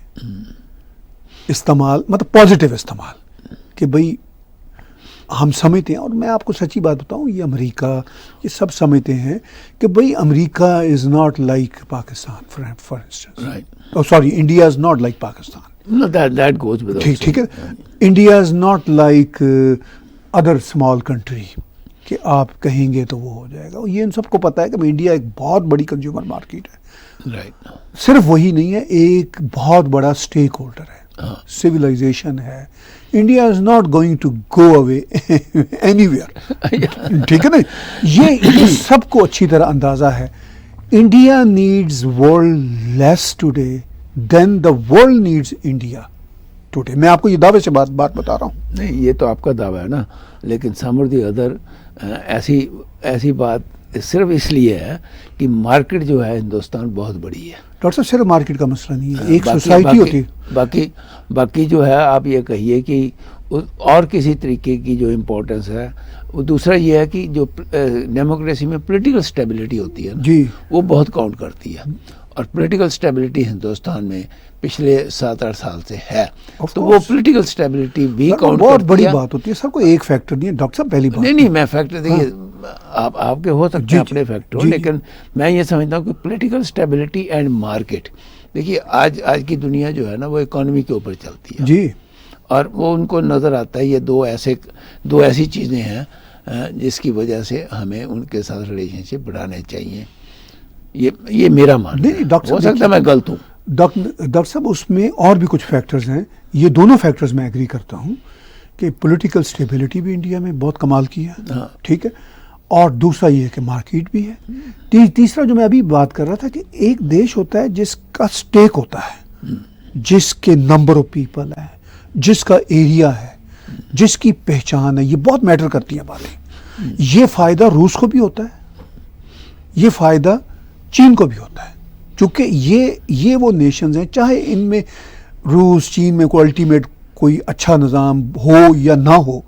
इस्तेमाल, मतलब पॉजिटिव इस्तेमाल, कि भाई हम समझते हैं, और मैं आपको सच्ची बात बताऊं, ये अमेरिका ये सब समझते हैं कि भाई America is not like Pakistan for instance, right, sorry, India is not like Pakistan, No, that goes without saying. ठीक है। India is not like other small country कि आप कहेंगे तो वो हो जाएगा। ये इन सबको पता है कि इंडिया एक बहुत बड़ी कंज्यूमर मार्केट है, राइट। सिर्फ वही नहीं है, एक बहुत बड़ा स्टेक होल्डर है, सिविलाइजेशन है। India is not going to go away anywhere, ठीक है ना। ये सबको अच्छी तरह अंदाजा है। India needs world less today than the world needs India today. मैं आपको ये दावे से बात बता रहा हूँ। नहीं, ये तो आपका दावा है ना, लेकिन सम और दी अदर ऐसी बात सिर्फ इसलिए है कि मार्केट जो है हिंदुस्तान बहुत बड़ी है। डॉक्टर साहब, सिर्फ मार्केट का मसला नहीं है, एक सोसाइटी होती है। बाकी जो है आप ये कहिए कि और किसी तरीके की जो इम्पोर्टेंस है, वो दूसरा ये है कि जो डेमोक्रेसी में पॉलिटिकल स्टेबिलिटी होती है ना जी, वो बहुत काउंट करती है, और पॉलिटिकल स्टेबिलिटी हिंदुस्तान में पिछले 7-8 साल से है, तो वो पॉलिटिकल स्टेबिलिटी भी काउंट बहुत बड़ी बात होती है। सर कोई एक फैक्टर नहीं है डॉक्टर साहब, पहली बात नहीं, मैं फैक्टर देखिए, आपके हो सकते हैं अपने फैक्टर, लेकिन मैं ये समझता हूँ कि पॉलिटिकल स्टेबिलिटी एंड मार्केट देखिए आज की दुनिया जो है ना वो इकोनॉमी के ऊपर चलती है जी, और वो उनको नज़र आता है ये दो ऐसी चीज़ें हैं जिसकी वजह से हमें उनके साथ रिलेशनशिप बढ़ाने चाहिए। ये मेरा मानना नहीं, है। डॉक्टर हो साहब सकता है मैं गलत हूँ। डॉक्टर साहब उसमें और भी कुछ फैक्टर्स हैं, ये दोनों फैक्टर्स मैं एग्री करता हूँ कि पॉलिटिकल स्टेबिलिटी भी इंडिया में बहुत कमाल की है, हाँ। ठीक है, और दूसरा ये है कि मार्केट भी है। तीसरा जो मैं अभी बात कर रहा था कि एक देश होता है जिसका स्टेक होता है, जिसके नंबर ऑफ पीपल है, जिसका एरिया है, जिसकी पहचान है, ये बहुत मैटर करती है बातें। ये फायदा रूस को भी होता है, ये फायदा चीन को भी होता है, क्योंकि ये वो नेशंस हैं, चाहे इनमें रूस चीन में कोई अल्टीमेट कोई अच्छा निज़ाम हो या ना हो,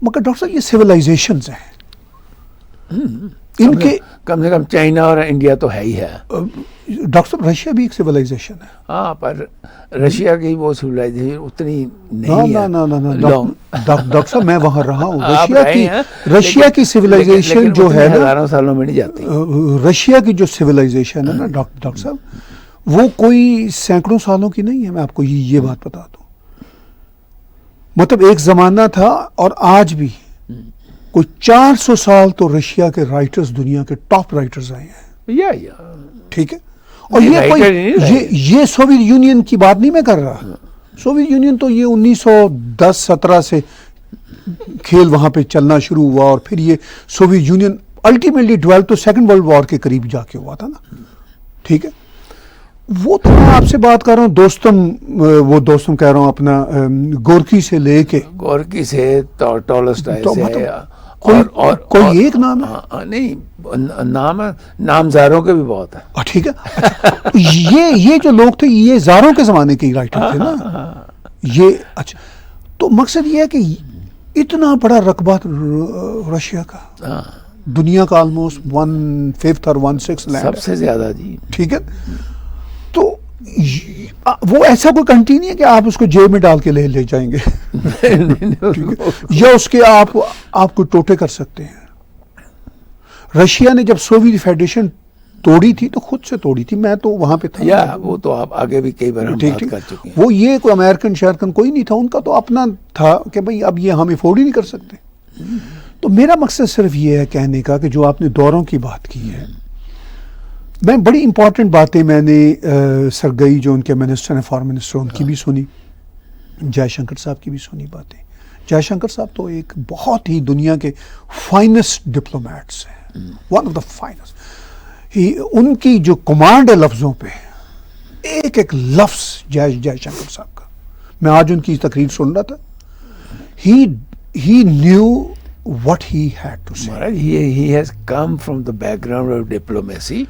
मगर डॉक्टर साहब ये सिविलाइजेशंस हैं। इनके कम से कम चाइना और इंडिया तो है ही है। डॉक्टर साहब रशिया भी एक सिविलाइजेशन है। हाँ, पर रशिया की वो सिविलाइजेशन उतनी ना नहीं ना है। ना ना ना लॉन्ग डॉक्टर साहब मैं वहां रहा हूँ। आप रहे हैं, रशिया की सिविलाइजेशन लेकिन जो है ना, हजारों सालों में नहीं जाती। रशिया की जो सिविलाइजेशन है ना डॉक्टर साहब, वो कोई सैकड़ों सालों की नहीं है। मैं आपको ये बात बता दूं, मतलब एक जमाना था और आज भी कोई 400 साल तो रशिया के राइटर्स दुनिया के टॉप राइटर्स आए हैं, या ठीक है। और नहीं, ये कोई राइटर नहीं रहे। ये सोवियत यूनियन की बात नहीं मैं कर रहा। सोवियत यूनियन तो ये 1910-17 से खेल वहां पे चलना शुरू हुआ और फिर ये सोवियत यूनियन अल्टीमेटली डेवलप तो सेकंड वर्ल्ड वॉर के करीब जाके हुआ था ना, ठीक है। वो तो मैं आपसे बात कर रहा हूँ दोस्तम कह रहा हूँ अपना गोरकी से लेके गोरकी से टॉलस्टॉय तो से मतलब कोई एक नाम है? हाँ, नहीं, नामजारों के भी बहुत है। ठीक है। अच्छा, ये जो लोग थे ये जारों के जमाने के राइटर थे ना ये। अच्छा, तो मकसद ये है कि इतना बड़ा रकबा रशिया का, दुनिया का ऑलमोस्ट 1/5 और 1/6 लैंड सबसे ज्यादा जी, ठीक है। तो वो ऐसा कोई कंट्री नहीं है कि आप उसको जेब में डाल के ले जाएंगे या उसके आपको टोटे कर सकते हैं। रशिया ने जब सोवियत फेडरेशन तोड़ी थी तो खुद से तोड़ी थी, मैं तो वहां पे था। या वो तो आप आगे भी कई बार हम बात कर चुके हैं। वो ये कोई अमेरिकन शहरकन कोई नहीं था, उनका तो अपना था कि भाई अब ये हम अफोर्ड ही नहीं कर सकते। तो मेरा मकसद सिर्फ ये है कहने का कि जो आपने दौरों की बात की है, मैं बड़ी इंपॉर्टेंट बातें मैंने सरगई जो उनके मिनिस्टर हैं, फॉरेन मिनिस्टर, उनकी भी सुनी, जयशंकर साहब की भी सुनी बातें। जयशंकर साहब तो एक बहुत ही दुनिया के फाइनेस्ट डिप्लोमेट्स हैं, वन ऑफ द फाइनेस्ट। उनकी जो कमांड है लफ्जों पे, एक एक लफ्ज जयशंकर साहब का, मैं आज उनकी तकरीर सुन रहा था, he knew what he had to say. Maharaj, he has come from the background of diplomacy.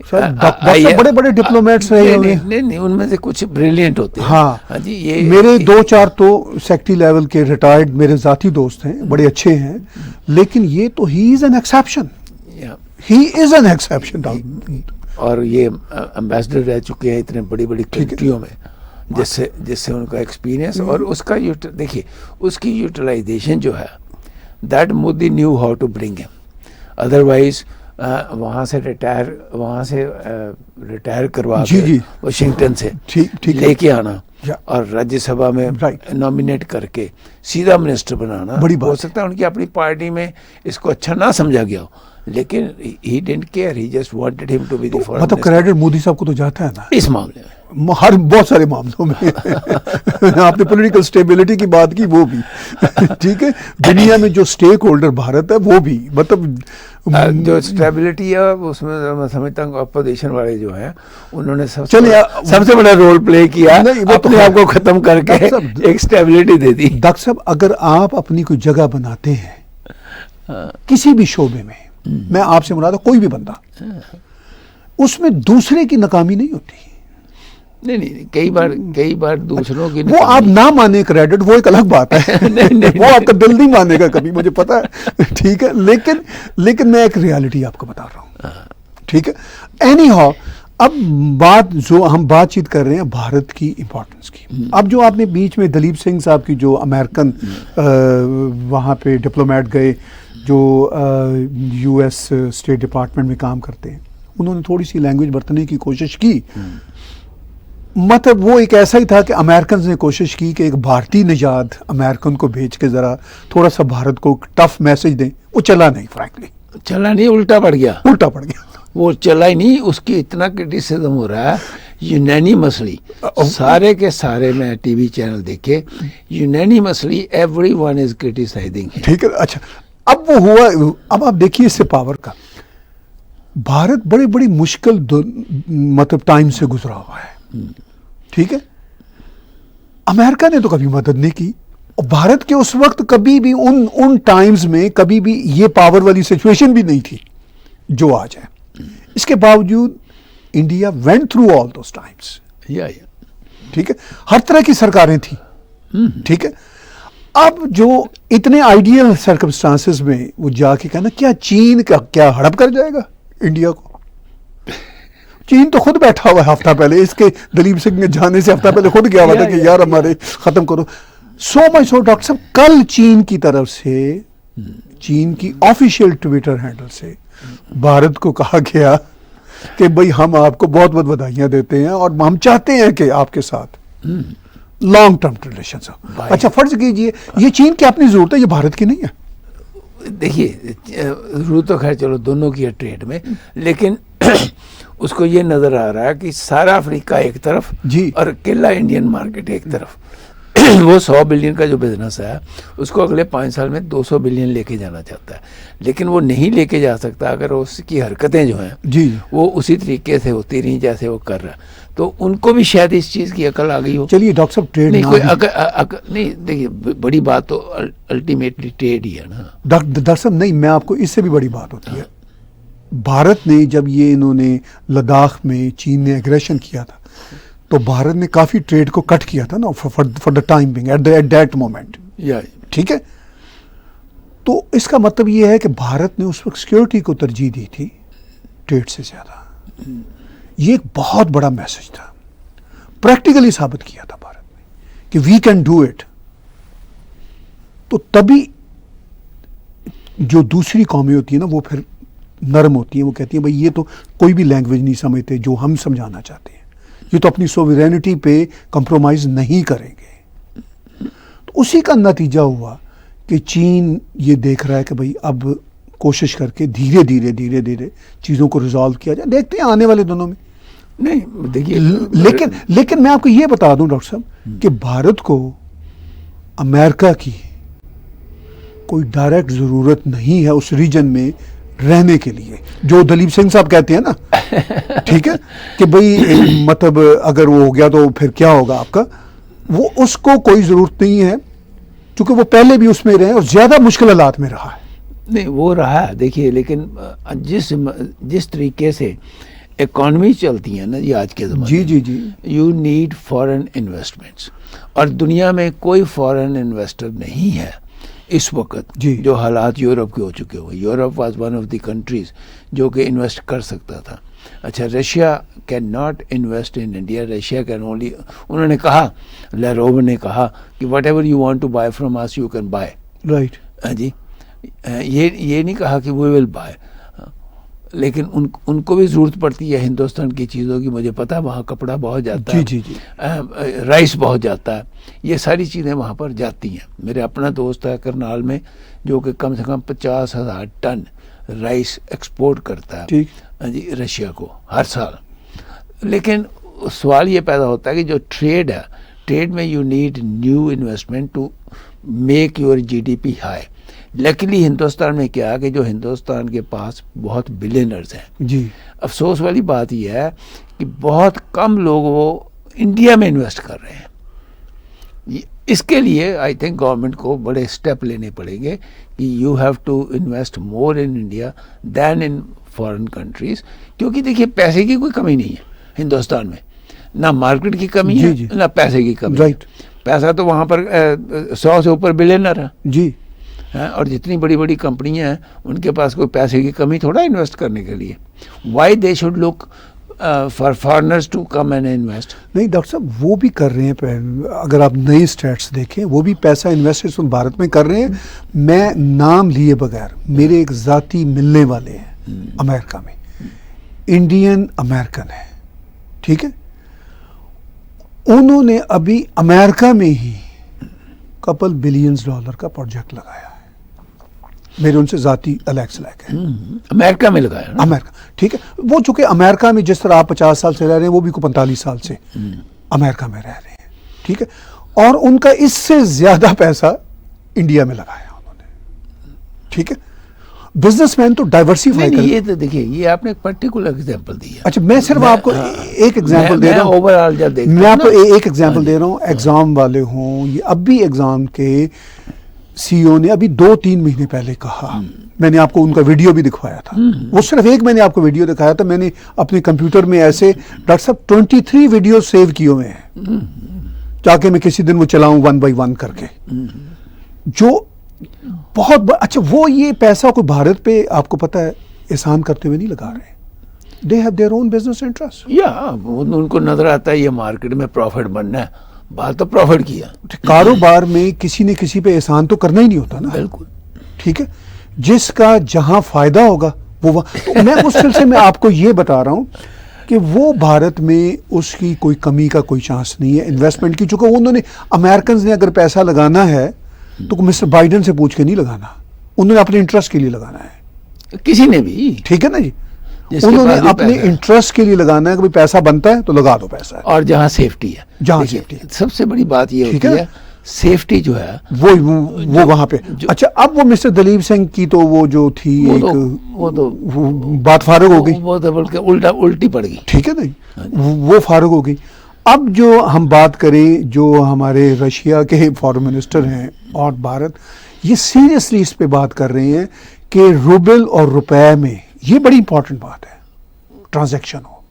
Doctor बड़े बड़े डिप्लोमेट्स रहे होंगे। नहीं, उनमें से कुछ ब्रिलियंट होते हैं। हाँ जी, ये मेरे 2-4 तो सेक्रेटरी लेवल के रिटायर्ड मेरे जाती दोस्त हैं, बड़े अच्छे हैं, लेकिन ये तो he is an exception, he is an exception. और ये एम्बेसडर रह चुके हैं इतने बड़ी बड़ी कंट्रियों में, जिससे उनका एक्सपीरियंस और उसका देखिए उसकी यूटिलाइजेशन जो है, that Modi knew how to bring him. Otherwise वहाँ से रिटायर करवा के वाशिंगटन से लेके आना और राज्यसभा में नॉमिनेट करके सीधा मिनिस्टर बनाना, बड़ी बात हो सकता है उनकी अपनी पार्टी में इसको अच्छा ना समझा गया हो, लेकिन he didn't care, he just wanted him to be the foreign मतलब क्रेडिट मोदी साहब को तो जाता है ना इस मामले में, हर बहुत सारे मामलों में। आपने पॉलिटिकल स्टेबिलिटी की बात की, वो भी ठीक है। दुनिया में जो स्टेक होल्डर भारत है वो भी, मतलब जो स्टेबिलिटी है उसमें मैं समझता हूँ अपोजिशन वाले जो हैं उन्होंने सबसे बड़ा रोल प्ले किया, अपने आप को खत्म करके एक स्टेबिलिटी दे दी। डॉक्टर साहब, अगर आप अपनी कोई जगह बनाते हैं किसी भी शोबे में, मैं आपसे मुराद कोई भी बंदा, उसमें दूसरे की नाकामी नहीं होती। नहीं, कई बार दूसरों की वो आप ना माने क्रेडिट, वो एक अलग बात है। नहीं, वो आपका दिल नहीं मानेगा कभी, मुझे पता है, ठीक है। लेकिन मैं एक रियलिटी आपको बता रहा हूँ, ठीक है। एनी हाउ, अब बात जो हम बातचीत कर रहे हैं भारत की इंपॉर्टेंस की। अब जो आपने बीच में दलीप सिंह साहब की, जो अमेरिकन वहाँ पे डिप्लोमेट गए, जो US स्टेट डिपार्टमेंट में काम करते हैं, उन्होंने थोड़ी सी लैंग्वेज बरतने की कोशिश की, मतलब वो एक ऐसा ही था कि अमेरिकन ने कोशिश की कि एक भारतीय निजात अमेरिकन को भेज के ज़रा थोड़ा सा भारत को टफ मैसेज दें, वो चला नहीं, फ्रैंकली चला नहीं, उल्टा पड़ गया। उल्टा पड़ गया। वो चला ही नहीं, उसकी इतना क्रिटिसिज्म हो रहा है यूनानिमसली, सारे के सारे मैं टीवी चैनल देखे, यूनानिमसली एवरीवन इज क्रिटिसाइजिंग। ठीक है, अच्छा अब वो हुआ, अब आप देखिए इससे पावर का, भारत बड़ी बड़ी मुश्किल मतलब टाइम से गुजरा हुआ है, ठीक है, अमेरिका ने तो कभी मदद नहीं की, और भारत के उस वक्त कभी भी उन टाइम्स में कभी भी ये पावर वाली सिचुएशन भी नहीं थी जो आज है। इसके बावजूद India went through all those times, ठीक है, हर तरह की सरकारें थी, ठीक है। अब जो इतने आइडियल सर्कमस्टांसेस में वो जाके कहना, क्या चीन का क्या हड़प कर जाएगा इंडिया को? चीन तो खुद बैठा हुआ है हफ्ता पहले, इसके दलीप सिंह के जाने से हफ्ता पहले खुद गया हुआ था कि यार हमारे खत्म करो। सो मच सो डॉक्टर साहब, कल चीन की तरफ से, चीन की ऑफिशियल ट्विटर हैंडल से भारत को कहा गया कि भाई हम आपको बहुत बहुत बधाइयां देते हैं और हम चाहते हैं कि आपके साथ लॉन्ग टर्म रिलेशन हो। अच्छा फर्ज कीजिए ये चीन की अपनी जरूरत है, ये भारत की नहीं है। देखिए जरूरत तो खैर चलो दोनों की है ट्रेड में, लेकिन उसको ये नजर आ रहा है कि सारा अफ्रीका एक तरफ जी, और अकेला इंडियन मार्केट एक तरफ। वो 100 बिलियन का जो बिजनेस है उसको अगले 5 साल में 200 बिलियन लेके जाना चाहता है, लेकिन वो नहीं लेके जा सकता अगर उसकी हरकतें जो हैं जी वो उसी तरीके से होती रही जैसे वो कर रहा है। तो उनको भी शायद इस चीज़ की अकल आ गई हो। चलिए डॉक्टर साहब, ट्रेड नहीं कोई नहीं, देखिए बड़ी बात तो अल्टीमेटली ट्रेड ही है ना डॉक्टर साहब। नहीं, मैं आपको इससे भी बड़ी बात होती है, भारत ने जब ये इन्होंने लद्दाख में चीन ने एग्रेशन किया था तो भारत ने काफी ट्रेड को कट किया था ना for the time being at that moment, ठीक है। तो इसका मतलब ये है कि भारत ने उस वक्त सिक्योरिटी को तरजीह दी थी ट्रेड से ज्यादा। ये एक बहुत बड़ा मैसेज था, प्रैक्टिकली साबित किया था भारत ने कि वी कैन डू इट। तो तभी जो दूसरी कौमें होती है ना वो फिर नरम होती है, वो कहती है भाई ये तो कोई भी लैंग्वेज नहीं समझते जो हम समझाना चाहते हैं, ये तो अपनी सोवरेनिटी पे कंप्रोमाइज नहीं करेंगे। तो उसी का नतीजा हुआ कि चीन ये देख रहा है कि भाई अब कोशिश करके धीरे धीरे चीज़ों को रिजॉल्व किया जाए, देखते हैं आने वाले दिनों में। नहीं देखिए, लेकिन मैं आपको ये बता दूं डॉक्टर साहब कि भारत को अमेरिका की कोई डायरेक्ट ज़रूरत नहीं है उस रीजन में रहने के लिए, जो दलीप सिंह साहब कहते हैं ना, ठीक है, कि भाई मतलब अगर वो हो गया तो फिर क्या होगा आपका, वो उसको कोई ज़रूरत नहीं है क्योंकि वो पहले भी उसमें रहे और ज़्यादा मुश्किल हालात में रहा है। नहीं वो रहा है, देखिए, लेकिन जिस तरीके से इकॉनमी चलती है ना जी आज के ज़माने जी जी जी, यू नीड फॉरेन इन्वेस्टमेंट्स, और दुनिया में कोई फॉरेन इन्वेस्टर नहीं है इस वक्त जो हालात यूरोप के हो चुके हुए। Europe was one of the countries जो कि इन्वेस्ट कर सकता था। अच्छा, Russia can not invest in India, Russia can only, उन्होंने कहा, लारोव ने कहा कि whatever you want to buy from us you can buy, right जी, ये नहीं कहा कि वी विल बाय, लेकिन उनको भी ज़रूरत पड़ती है हिंदुस्तान की चीज़ों की। मुझे पता है वहाँ कपड़ा बहुत जाता है, जी जी, राइस बहुत जाता है, ये सारी चीज़ें वहाँ पर जाती हैं। मेरे अपना दोस्त है करनाल में जो कि कम से कम 50,000 टन राइस एक्सपोर्ट करता है जी रशिया को हर साल। लेकिन सवाल ये पैदा होता है कि जो ट्रेड है, ट्रेड में you need new investment to make your GDP high. Luckily Hindustan में क्या है कि जो हिंदुस्तान के पास बहुत बिलियनर्स हैं जी, अफसोस वाली बात यह है कि बहुत कम लोग वो इंडिया में इन्वेस्ट कर रहे हैं। इसके लिए आई थिंक गवर्नमेंट को बड़े स्टेप लेने पड़ेंगे कि you have to invest more in India than in foreign countries, क्योंकि देखिए पैसे की कोई कमी नहीं है हिंदुस्तान में, ना मार्केट की कमी है ना पैसे की कमी है। पैसा तो वहाँ पर 100 से ऊपर बिलियनर है जी, और जितनी बड़ी बड़ी कंपनियां हैं उनके पास कोई पैसे की कमी थोड़ा इन्वेस्ट करने के लिए। Why they should look for foreigners to come and invest. नहीं डॉक्टर साहब, वो भी कर रहे हैं, अगर आप नई स्टेट्स देखें वो भी पैसा इन्वेस्ट भारत में कर रहे हैं। मैं नाम लिए बगैर, मेरे एक ज़ाती मिलने वाले हैं अमेरिका में, इंडियन अमेरिकन है, ठीक है, उन्होंने अभी अमेरिका में ही कपल बिलियंस डॉलर का प्रोजेक्ट लगाया है। मेरे उनसे जाती अलेक्स लैक है। अमेरिका में लगाया ना? अमेरिका, ठीक है। वो चूंकि अमेरिका में जिस तरह आप 50 साल से रह रहे हैं, वो भी को 45 साल से अमेरिका में रह रहे हैं, ठीक है। और उनका इससे ज्यादा पैसा इंडिया में लगाया उन्होंने, ठीक है। बिजनेसमैन तो डाइवर्सिफाई कर। ये तो देखिए, ये आपने एक पर्टिकुलर एग्जांपल दिया। अच्छा, मैं सिर्फ आपको एक एग्जांपल दे रहा हूँ। ओवरऑल जब देखता मैं हूं आपको ना, एक एग्जांपल दे रहा हूँ। एग्जाम वाले हों, ये अब भी एग्जाम के सीईओ ने अभी 2-3 महीने पहले कहा, मैंने आपको उनका वीडियो भी दिखवाया था। वो सिर्फ एक मैंने आपको वीडियो दिखाया था। मैंने अपने कंप्यूटर में ऐसे डॉक्टर साहब 23 वीडियो सेव किए हुए हैं, ताकि मैं किसी दिन वो चलाऊं 1 by 1 करके। जो बहुत अच्छा, वो ये पैसा कोई भारत पे आपको पता है एहसान करते हुए नहीं लगा रहे। They have their own business interest. या उनको नजर आता है ये मार्केट में प्रॉफिट बनना है, बात तो प्रॉफिट किया। कारोबार में किसी ने किसी पे एहसान तो करना ही नहीं होता ना। बिल्कुल, ठीक है। जिसका जहां फायदा होगा वो तो मैं उस सिलसिले में आपको ये बता रहा हूं कि वो भारत में उसकी कोई कमी का कोई चांस नहीं है इन्वेस्टमेंट की। चूंकि उन्होंने, अमेरिकन ने अगर पैसा लगाना है तो मिस्टर बाइडेन से पूछ के नहीं लगाना, उन्होंने अपने इंटरेस्ट के लिए लगाना है। किसी ने भी, ठीक है ना जी, जिसके उन्होंने पास भी अपने पैसा है। इंटरेस्ट के लिए लगाना है कि भाई पैसा बनता है तो लगा दो पैसा। और जहाँ सेफ्टी है, जहाँ देखिए, सेफ्टी है। सबसे बड़ी बात ये ठीक होती है। है सेफ्टी जो है वो वहां पे। अच्छा, अब वो मिस्टर दलीप सिंह की तो वो जो थी वो तो वो बात फारुग हो गई, वो तो बल्कि उल्टी पड़ गई। ठीक है ना, वो फारुग हो गई। अब जो हम बात करें, जो हमारे रशिया के फॉरेन मिनिस्टर हैं और भारत, ये सीरियसली इस पे बात कर रहे हैं कि रूबल और रुपए में, ये बड़ी इंपॉर्टेंट बात है, ट्रांजैक्शन हो।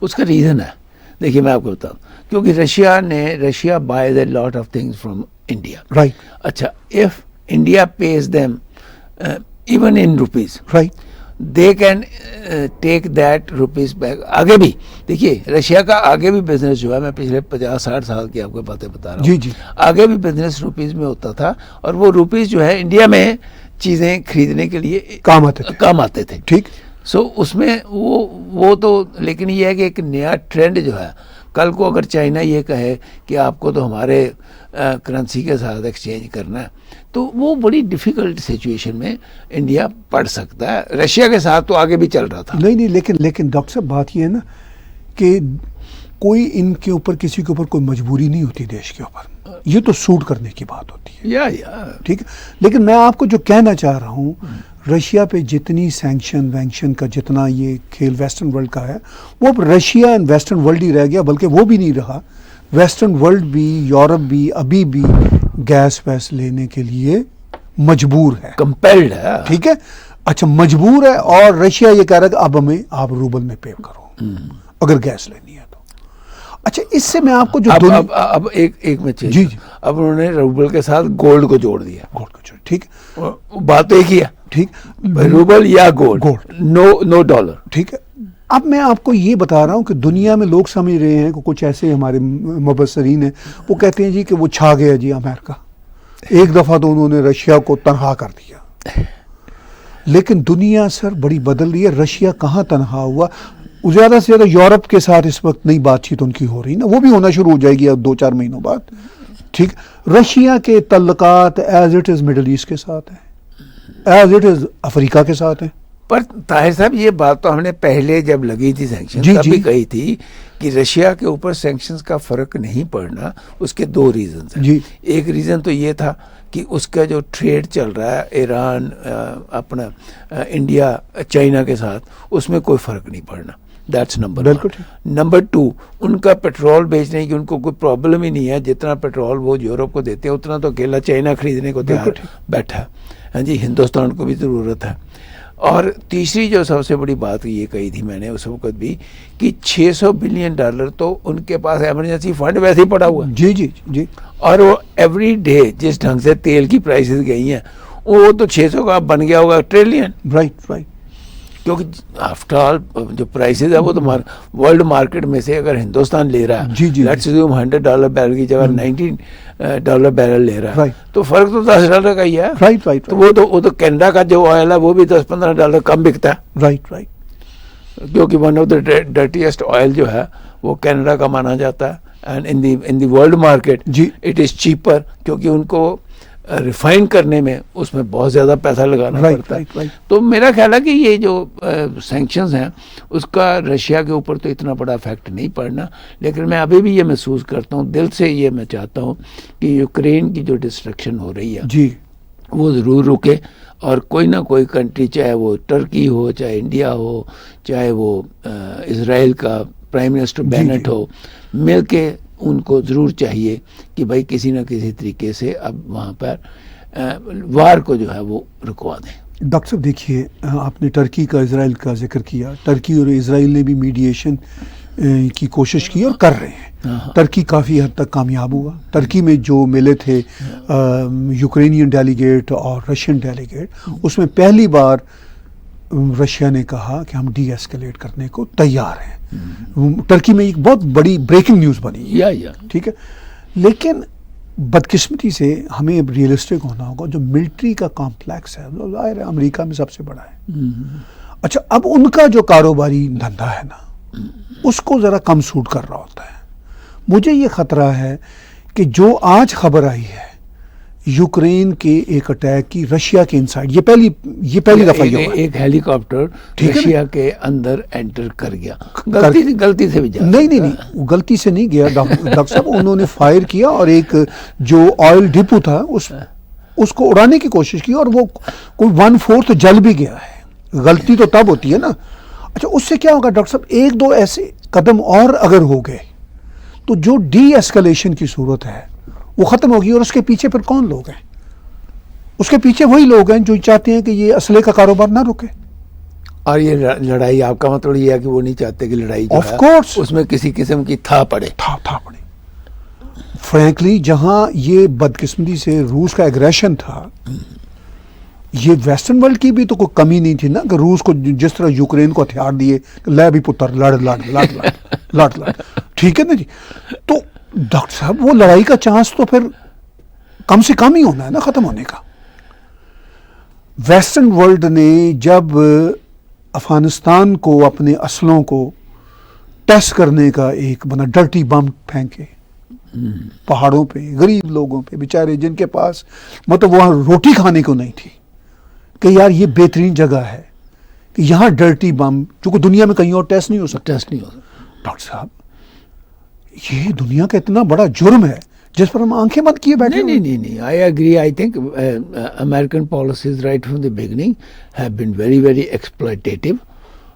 उसका रीजन है, देखिए मैं आपको बताऊं, क्योंकि Russia buys a lot of things from India, right. अच्छा, if India pays them even in rupees, right, they can take that rupees back. आगे भी देखिए, रशिया का आगे भी बिजनेस जो है, मैं पिछले 50-60 साल की आपको बातें बता रहा हूँ, जी जी, आगे भी बिजनेस रुपीज में होता था, और वो रुपीज जो है इंडिया में चीजें खरीदने के लिए काम आते थे। ठीक। सो उसमें वो तो, लेकिन ये है कि एक नया ट्रेंड जो है, कल को अगर चाइना ये कहे कि आपको तो हमारे करेंसी के साथ एक्सचेंज करना है, तो वो बड़ी डिफिकल्ट सिचुएशन में इंडिया पड़ सकता है। रशिया के साथ तो आगे भी चल रहा था। नहीं, लेकिन डॉक्टर साहब, बात ये है ना कि कोई इनके ऊपर, किसी के ऊपर कोई मजबूरी नहीं होती देश के ऊपर, ये तो सूट करने की बात होती है। या ठीक है। लेकिन मैं आपको जो कहना चाह रहा हूँ, रशिया पे जितनी सैंक्शन वैंक्शन का जितना ये खेल वेस्टर्न वर्ल्ड का है, वो अब रशिया एंड वेस्टर्न वर्ल्ड ही रह गया, बल्कि वो भी नहीं रहा। वेस्टर्न वर्ल्ड भी, यूरोप भी अभी भी गैस वैस लेने के लिए मजबूर है, कंपेल्ड है। ठीक है। अच्छा, मजबूर है, और रशिया ये कह रहा है कि अब हमें आप रूबल में पे करो अगर गैस लेनी है तो। अच्छा, इससे मैं आपको जो अब एक में जी जी, अब उन्होंने रूबल के साथ गोल्ड को जोड़ दिया। गोल्ड को जोड़, ठीक, बात तो एक ही है, ठीक, रूबल या गोल्ड, नो डॉलर, ठीक है। अब मैं आपको ये बता रहा हूँ कि दुनिया में लोग समझ रहे हैं कि कुछ ऐसे हमारे मुबस्सरीन हैं, वो कहते हैं जी कि वो छा गया जी अमेरिका, एक दफा तो उन्होंने रशिया को तनहा कर दिया। लेकिन दुनिया सर बड़ी बदल रही है। रशिया कहाँ तनहा हुआ, ज्यादा से ज्यादा यूरोप के साथ इस वक्त नई बातचीत उनकी हो रही ना, वो भी होना शुरू हो जाएगी अब 2-4 महीनों बाद। ठीक, रशिया के तल्लकात as it is Middle East के साथ है, एज इट इज अफ्रीका के साथ है। पर ताहिर साहब, ये बात तो हमने पहले जब लगी थी सैंक्शन, जी, तभी जी। कही थी कि रशिया के ऊपर सैंक्शंस का फर्क नहीं पड़ना। उसके 2 रीजन हैं। जी। एक रीजन तो ये था कि उसका जो ट्रेड चल रहा है ईरान, अपना इंडिया, चाइना के साथ, उसमें कोई फर्क नहीं पड़ना। That's number 1। नंबर 2, उनका पेट्रोल बेचने की उनको कोई प्रॉब्लम ही नहीं है। जितना पेट्रोल वो यूरोप को देते हैं, उतना तो अकेला चाइना खरीदने को तैयार बैठा है। हाँ जी, हिंदुस्तान को भी ज़रूरत है। और तीसरी जो सबसे बड़ी बात ये कही थी मैंने उस वक्त भी, कि $600 बिलियन तो उनके पास इमरजेंसी फंड वैसे ही पड़ा हुआ है। जी जी जी। और वो एवरी डे जिस ढंग से तेल की प्राइसेस गई हैं, वो तो 600 का बन गया होगा ट्रिलियन। राइट। क्योंकि आफ्टर ऑल जो प्राइसेस है वो तो वर्ल्ड मार्केट में से अगर हिंदुस्तान ले रहा है, जी जी, लेट्स अज्यूम $100 बैरल की जगह $19 बैरल ले रहा है, राइट, तो फर्क तो $10 का ही है। राइट। तो वो तो कनाडा का जो ऑयल है वो भी $10-15 कम बिकता है। राइट। क्योंकि one of the dirtiest oil जो है वो कनाडा का माना जाता है, and in the world market जी। इट इज चीपर, क्योंकि उनको रिफाइन करने में उसमें बहुत ज़्यादा पैसा लगाना पड़ता है। right. तो मेरा ख्याल है कि ये जो सैंक्शंस हैं उसका रशिया के ऊपर तो इतना बड़ा इफेक्ट नहीं पड़ना, लेकिन मैं अभी भी ये महसूस करता हूँ, दिल से ये मैं चाहता हूँ कि यूक्रेन की जो डिस्ट्रक्शन हो रही है जी, वो ज़रूर रुके, और कोई ना कोई कंट्री, चाहे वो टर्की हो, चाहे इंडिया हो, चाहे वो इज़राइल का प्राइम मिनिस्टर बेनेट हो, मिल के उनको ज़रूर चाहिए कि भाई किसी न किसी तरीके से अब वहाँ पर वार को जो है वो रुकवा दें। डॉक्टर साहब देखिए, आपने टर्की का, इजराइल का जिक्र किया। टर्की और इजराइल ने भी मीडिएशन की कोशिश की और कर रहे हैं। टर्की काफ़ी हद तक कामयाब हुआ। टर्की में जो मिले थे यूक्रेनियन डेलीगेट और रशियन डेलीगेट, उसमें पहली बार रशिया ने कहा कि हम डी एस्केलेट करने को तैयार हैं। टर्की में एक बहुत बड़ी ब्रेकिंग न्यूज़ बनी। या ठीक है, लेकिन बदकिस्मती से हमें अब रियलिस्टिक होना होगा। जो मिलिट्री का कॉम्प्लेक्स है वो जाहिर है अमेरिका में सबसे बड़ा है। अच्छा, अब उनका जो कारोबारी धंधा है ना, उसको ज़रा कम सूट कर रहा होता है। मुझे ये ख़तरा है कि जो आज खबर आई है यूक्रेन के एक अटैक की रशिया के इनसाइड, ये पहली दफ़ा ये हुआ है। एक हेलीकॉप्टर ठीक है रशिया के अंदर एंटर कर गया, गलती से भी जा नहीं, वो गलती से नहीं गया डॉक्टर साहब। उन्होंने फायर किया और एक जो ऑयल डिपो था उसको उड़ाने की कोशिश की, और वो कोई 1/4 जल भी गया है। गलती तो तब होती है ना। अच्छा, उससे क्या होगा डॉक्टर साहब, एक दो ऐसे कदम और अगर हो गए तो जो डी एस्केलेशन की सूरत है वो खत्म होगी। और उसके पीछे फिर कौन लोग हैं? उसके पीछे वही लोग हैं जो चाहते हैं कि ये असले का कारोबार ना रुके। और ये लड़ाई, आपका मतलब ये है कि वो नहीं चाहते कि लड़ाई जो ऑफ है कोर्स उसमें किसी किस्म की था पड़े। फ्रैंकली, जहां ये बदकिस्मती से रूस का एग्रेशन था, ये वेस्टर्न वर्ल्ड की भी तो कोई कमी नहीं थी ना कि रूस को जिस तरह यूक्रेन को हथियार दिए, ले भी पुत्र लड़। ठीक है ना जी। तो डॉक्टर साहब, वो लड़ाई का चांस तो फिर कम से कम ही होना है ना खत्म होने का। वेस्टर्न वर्ल्ड ने जब अफगानिस्तान को अपने असलों को टेस्ट करने का एक बना डर्टी बम फेंके पहाड़ों पे, गरीब लोगों पे बेचारे, जिनके पास मतलब वहां रोटी खाने को नहीं थी, कि यार ये बेहतरीन जगह है कि यहाँ डर्टी बम, चूंकि दुनिया में कहीं और टेस्ट नहीं हो सकता। डॉक्टर साहब, ये दुनिया का इतना बड़ा जुर्म है जिस पर हम आंखें बंद किए बैठे। नहीं, I agree. I think American policies right from the beginning have been very very exploitative,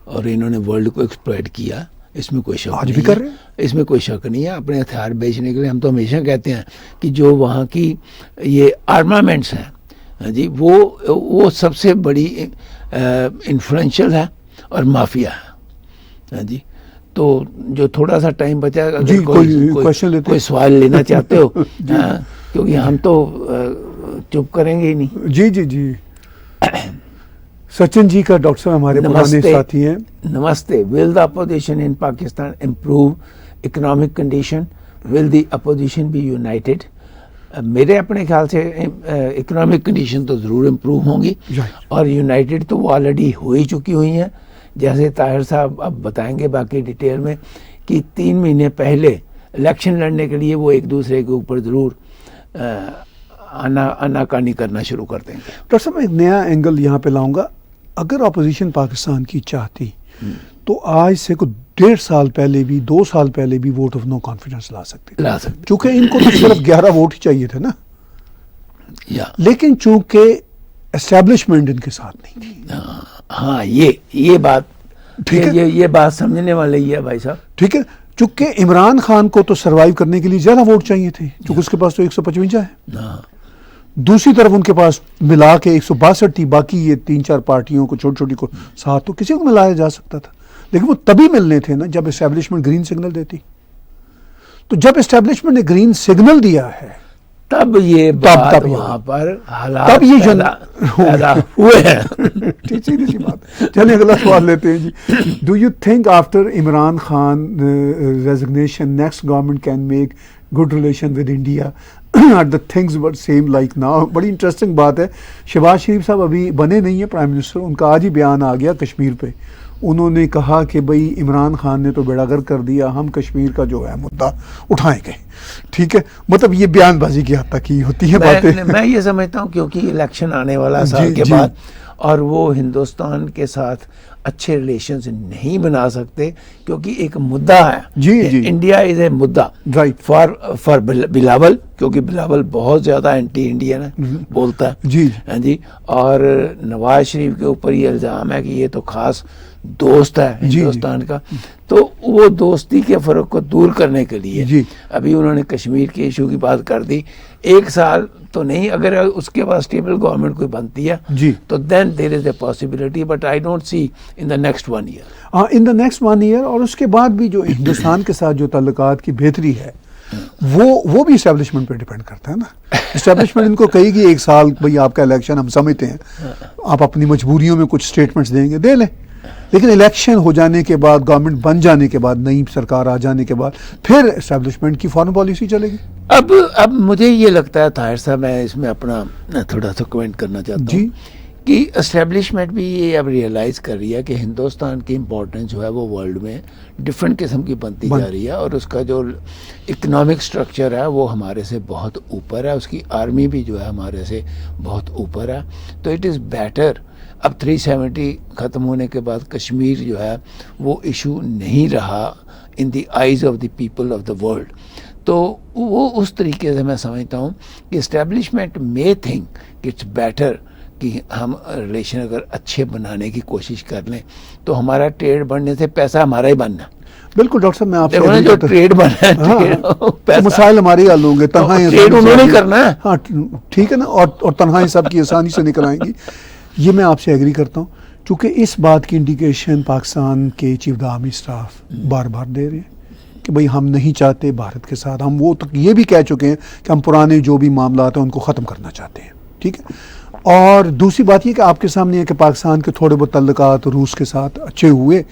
और इन्होंने वर्ल्ड को एक्सप्लॉयट किया, इसमें कोई शक आज नहीं भी कर रहे हैं। इसमें कोई शक नहीं है। अपने हथियार बेचने के लिए हम तो हमेशा कहते हैं कि जो वहाँ की ये आर्मामेंट्स हैं जी, वो सबसे बड़ी इन्फ्लुएंशियल है और माफिया है जी। तो जो थोड़ा सा टाइम बचा, अगर कोई सवाल लेना चाहते हो क्योंकि हम तो चुप करेंगे ही नहीं। जी सचिन जी का डॉक्टर साहब हमारे पुराने साथी हैं। नमस्ते। Will the opposition in Pakistan improve economic condition? Will the opposition be united? मेरे अपने ख्याल से इकोनॉमिक कंडीशन तो ज़रूर इम्प्रूव होंगी, और यूनाइटेड तो वो ऑलरेडी हो ही चुकी हुई हैं। जैसे ताहिर साहब अब बताएंगे बाकी डिटेल में कि 3 महीने पहले इलेक्शन लड़ने के लिए वो एक दूसरे के ऊपर ज़रूर आनाकानी करना शुरू कर देंगे। डॉक्टर साहब, एक नया एंगल यहाँ पे लाऊंगा। अगर अपोजिशन पाकिस्तान की चाहती तो आज से कुछ 1.5 साल पहले भी, 2 साल पहले भी वोट ऑफ नो कॉन्फिडेंस ला सकते। चूंकि इनको तो सिर्फ 11 वोट ही चाहिए थे ना, लेकिन चूंकि एस्टेब्लिशमेंट इनके साथ नहीं थी। हाँ, ये बात ठीक है, ये बात समझने वाले ही है भाई साहब। ठीक है, चूंकि इमरान खान को तो सरवाइव करने के लिए ज्यादा वोट चाहिए थे, क्योंकि उसके पास तो 155 है। दूसरी तरफ उनके पास मिला के 162 थी, बाकी ये 3-4 पार्टियों को छोटी छोटी को साथ तो किसी को मिलाया जा सकता था, लेकिन वो तभी मिलने थे ना जब एस्टेब्लिशमेंट ग्रीन सिग्नल देती। तो जब एस्टेब्लिशमेंट ने ग्रीन सिग्नल दिया है तब ये बात वहां पर हालात तब ये पैदा हुए हैं। सीधी सी बात। चलिए अगला सवाल लेते हैं जी। Do you think after Imran Khan resignation next government can make good relation with India? Are the things were same like now? बड़ी इंटरेस्टिंग बात है। शहबाज शरीफ साहब अभी बने नहीं है प्राइम मिनिस्टर, उनका आज ही बयान आ गया कश्मीर पे। उन्होंने कहा कि भाई इमरान खान ने तो बेड़ागर्क कर दिया, हम कश्मीर का जो है मुद्दा उठाएंगे। ठीक है, मतलब ये बयानबाजी की हद तक की होती है बातें। मैं ये समझता हूँ क्योंकि इलेक्शन आने वाला साल जी, के जी। बाद, और वो हिंदुस्तान के साथ अच्छे रिलेशंस नहीं बना सकते क्योंकि एक मुद्दा है। जी, जी। इंडिया इज ए मुद्दा Right. फॉर बिलावल, क्योंकि बिलावल बहुत ज्यादा एंटी इंडियन है, बोलता है। जी। हाँ जी। और नवाज शरीफ के ऊपर ये इल्जाम है कि ये तो खास दोस्त है जी। हिंदुस्तान का, तो वो दोस्ती के फर्क को दूर करने के लिए जी। अभी उन्होंने कश्मीर के इशू की बात कर दी। एक साल तो नहीं, अगर उसके बाद स्टेबल गवर्नमेंट कोई बनती है जी। तो then there is a possibility, but I don't see in the next 1 year. In the next 1 year, और उसके बाद भी जो हिंदुस्तान के साथ जो ताल्लुकात की बेहतरी है वो भी इस्टेब्लिशमेंट पे डिपेंड करता है ना। इस्टेब्लिशमेंट इनको कहेगी 1 साल भाई आपका इलेक्शन हम समझते हैं, आप अपनी मजबूरियों में कुछ स्टेटमेंट्स देंगे, दे लें, लेकिन इलेक्शन हो जाने के बाद, गवर्नमेंट बन जाने के बाद, नई सरकार आ जाने के बाद फिर इस्टेब्लिशमेंट की फॉरेन पॉलिसी चलेगी। अब मुझे ये लगता है ताहिर साहब, मैं इसमें अपना थोड़ा सा कमेंट करना चाहता जी। हूँ कि एस्टेब्लिशमेंट भी ये अब रियलाइज़ कर रही है कि हिंदुस्तान की इम्पोर्टेंस जो है वो वर्ल्ड में डिफरेंट किस्म की बनती जा रही है, और उसका जो इकोनॉमिक स्ट्रक्चर है वो हमारे से बहुत ऊपर है, उसकी आर्मी भी जो है हमारे से बहुत ऊपर है। तो इट इज़ बेटर, अब 370 ख़त्म होने के बाद कश्मीर जो है वो इशू नहीं रहा in the eyes of the people of the world. तो वो उस तरीके से मैं समझता हूँ कि establishment may think it's better कि हम रिलेशन अगर अच्छे बनाने की कोशिश कर लें तो हमारा ट्रेड बढ़ने से पैसा हमारा ही बनना। बिल्कुल डॉक्टर साहब, मैं आपसे देखो ना, agree जो करता हूं। ट्रेड बना है, हाँ, ट्रेड- तो मसाइल हमारे ही हल होंगे, तनहाई ट्रेड उन्होंने करना है। हाँ ठीक है ना, और तनहाई सबकी आसानी से निकल आएंगी। ये मैं आपसे एग्री करता हूँ, क्योंकि इस बात की इंडिकेशन पाकिस्तान के चीफ द आर्मी स्टाफ बार बार दे रहे हैं कि भाई हम नहीं चाहते भारत के साथ, हम वो तक ये भी कह चुके हैं कि हम पुराने जो भी मामला हैं उनको ख़त्म करना चाहते हैं। ठीक है, और दूसरी बात ये कि आपके सामने है कि पाकिस्तान के थोड़े बहुत तल्लुकात रूस के साथ अच्छे हुए,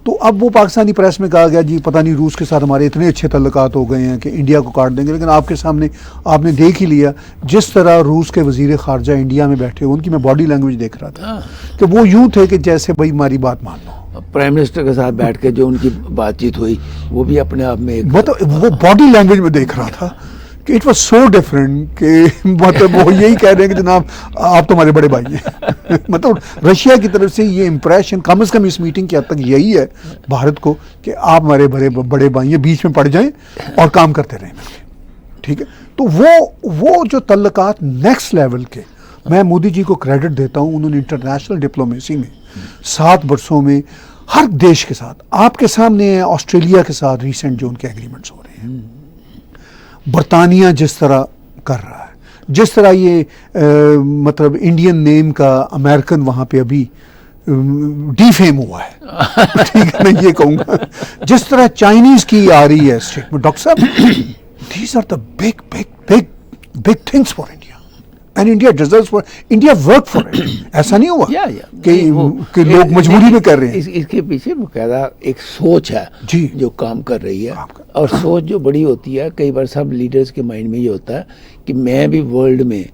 तो अब वो पाकिस्तानी प्रेस में कहा गया जी पता नहीं रूस के साथ हमारे इतने अच्छे तल्लुकात हो गए हैं कि इंडिया को काट देंगे। लेकिन आपके सामने आपने देख ही लिया जिस तरह रूस के वजीर खारजा इंडिया में बैठे, उनकी मैं बॉडी लैंग्वेज देख रहा था कि वो यूं थे कि जैसे भाई हमारी बात मान लो। प्राइम मिनिस्टर के साथ बैठ के जो उनकी बातचीत हुई वो भी अपने आप में एक मतलब वो बॉडी लैंग्वेज में देख रहा था कि इट वाज सो डिफरेंट कि मतलब वो यही कह रहे हैं कि जनाब आप तो हमारे बड़े भाई हैं। मतलब रशिया की तरफ से ये इंप्रेशन कम से कम इस मीटिंग की हद तक यही है भारत को कि आप हमारे बड़े भाई हैं, बीच में पड़ जाएं और काम करते रहें। ठीक है, तो वो जो तल्लुकात नेक्स्ट लेवल के, मैं मोदी जी को क्रेडिट देता हूं, उन्होंने इंटरनेशनल डिप्लोमेसी में 7 वर्षों में हर देश के साथ, आपके सामने है ऑस्ट्रेलिया के साथ रिसेंट जो उनके एग्रीमेंट्स हो रहे हैं, बरतानिया जिस तरह कर रहा है, जिस तरह ये मतलब इंडियन नेम का अमेरिकन वहाँ पे अभी डीफेम हुआ है। ठीक है, मैं ये कहूँगा जिस तरह चाइनीज की आ रही है स्टेटमेंट, डॉक्टर साहब these are the big things for India and India deserves for, India work for it. ऐसा नहीं हुआ कि लोग मजबूरी में कर रहे हैं। इसके पीछे बकायदा एक सोच है जी, जो काम कर रही है, और सोच जो बड़ी होती है, कई बार सब लीडर्स के माइंड में ये होता है कि मैं भी वर्ल्ड में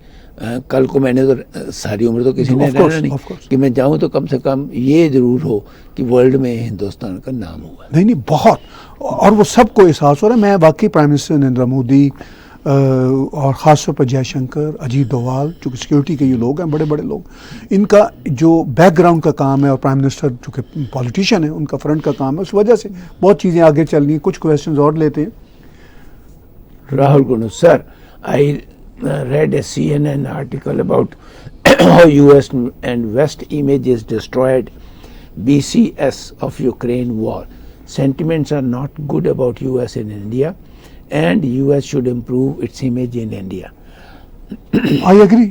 कल को मैंने तो सारी उम्र तो किसी ने रहना नहीं कि मैं जाऊं तो कम से कम ये जरूर हो कि वर्ल्ड में हिंदुस्तान का नाम हुआ। नहीं बहुत, और वो सबको एहसास हो रहा है। मैं वाकई प्राइम मिनिस्टर नरेंद्र मोदी और ख़ास तौर पर जयशंकर, अजीत डोवाल, जो सिक्योरिटी के ये लोग हैं, बड़े बड़े लोग, इनका जो बैकग्राउंड का काम है, और प्राइम मिनिस्टर जो कि पॉलिटिशियन है उनका फ्रंट का काम है, उस वजह से बहुत चीज़ें आगे चल रही हैं। कुछ क्वेश्चंस और लेते हैं। राहुल गुनु sir, I read a CNN article about how US and West images destroyed BCS of Ukraine war. Sentiments are not good about US in India, and US should improve its image in India. I agree,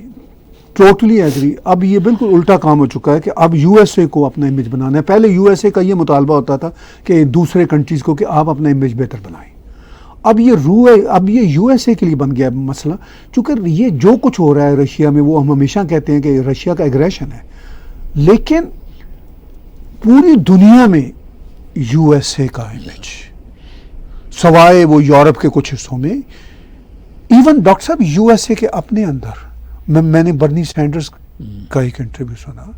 totally agree. अब ये बिल्कुल उल्टा काम हो चुका है कि अब यूएसए को अपना इमेज बनाना है। पहले यूएसए का ये मुतालबा होता था कि दूसरे कंट्रीज़ को कि आप अपना इमेज बेहतर बनाएं। अब ये यूएसए के लिए बन गया मसला, क्योंकि ये जो कुछ हो रहा है रशिया में, वो हम हमेशा कहते हैं कि रशिया का एग्रेशन है, लेकिन पूरी दुनिया में यूएसए का इमेज, सवाए वो यूरोप के कुछ हिस्सों में, इवन डॉक्टर साहब यूएसए के अपने अंदर, मैंने बर्नी सैंडर्स का एक इंटरव्यू सुना,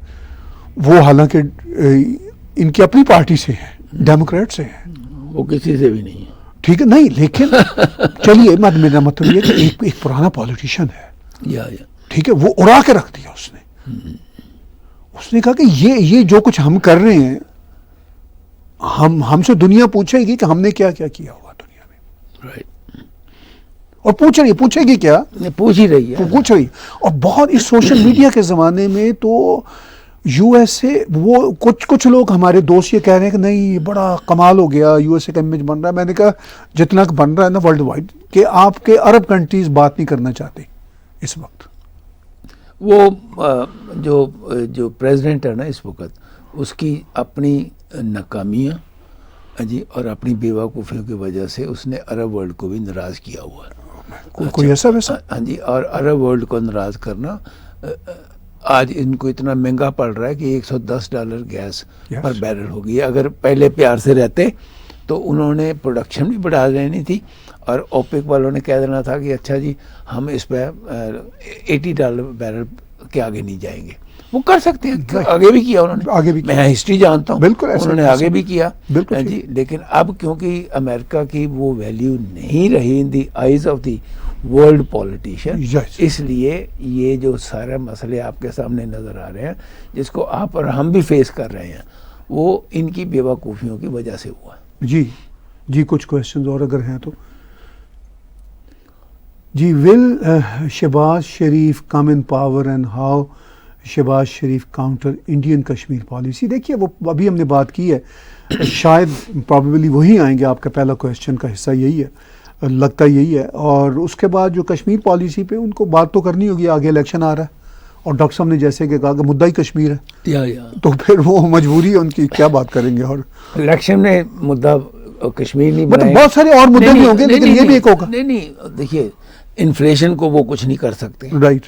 वो हालांकि इनकी अपनी पार्टी से हैं, डेमोक्रेट से हैं, वो किसी से भी नहीं है। ठीक है, नहीं लेकिन चलिए मेरा मतलब ये कि एक पुराना पॉलिटिशियन है, या ठीक है, वो उड़ा के रख दिया उसने। उसने कहा कि ये जो कुछ हम कर रहे हैं, हमसे दुनिया पूछेगी कि हमने क्या क्या किया होगा दुनिया में, राइट। और पूछेगी क्या, पूछ ही रही है, पूछ रही। और बहुत इस सोशल मीडिया के जमाने में तो यूएसए, वो कुछ लोग हमारे दोस्त ये कह रहे हैं कि नहीं ये बड़ा कमाल हो गया, यूएसए का इमेज बन रहा है। मैंने कहा जितना बन रहा है ना वर्ल्ड वाइड, कि आपके अरब कंट्रीज बात नहीं करना चाहते इस वक्त। वो जो प्रेसिडेंट है ना इस वक्त, उसकी अपनी नाकामियाँ जी और अपनी बेवकूफ़ियों की वजह से उसने अरब वर्ल्ड को भी नाराज़ किया हुआ है। कोई ऐसा वैसा? हाँ जी, और अरब वर्ल्ड को नाराज़ करना आज इनको इतना महंगा पड़ रहा है कि $110 गैस पर बैरल हो गई है। अगर पहले प्यार से रहते तो उन्होंने प्रोडक्शन भी बढ़ा देनी थी और ओपेक वालों ने कह देना था कि अच्छा जी हम इस पर $80 बैरल के आगे नहीं जाएंगे। वो कर सकते हैं, आगे भी किया उन्होंने, आगे भी मैं हिस्ट्री जानता हूँ, बिल्कुल उन्होंने आगे भी किया जी। लेकिन अब क्योंकि अमेरिका की वो वैल्यू नहीं रही in the eyes of the world politician, इसलिए ये जो सारे मसले आपके सामने नजर आ रहे हैं, जिसको आप और हम भी फेस कर रहे हैं, वो इनकी बेवकूफ़ियों की वजह से हुआ। जी कुछ क्वेश्चंस और अगर हैं तो जी। Will Shehbaz Sharif come in power and how Shehbaz Sharif counter Indian Kashmir policy? देखिए वो अभी हमने बात की है, शायद प्रॉबेबली वही आएंगे। आपका पहला क्वेश्चन का हिस्सा यही है, लगता यही है। और उसके बाद जो कश्मीर पॉलिसी पे उनको बात तो करनी होगी, आगे इलेक्शन आ रहा है और डॉक्टर साहब ने जैसे कि कहा कि मुद्दा ही कश्मीर है, तो फिर वो मजबूरी है उनकी, क्या बात करेंगे। और इलेक्शन में मुद्दा कश्मीर नहीं, मतलब बहुत सारे और मुद्दे भी होंगे, लेकिन ये भी एक होगा। नहीं, देखिए इन्फ्लेशन को वो कुछ नहीं कर सकते, राइट।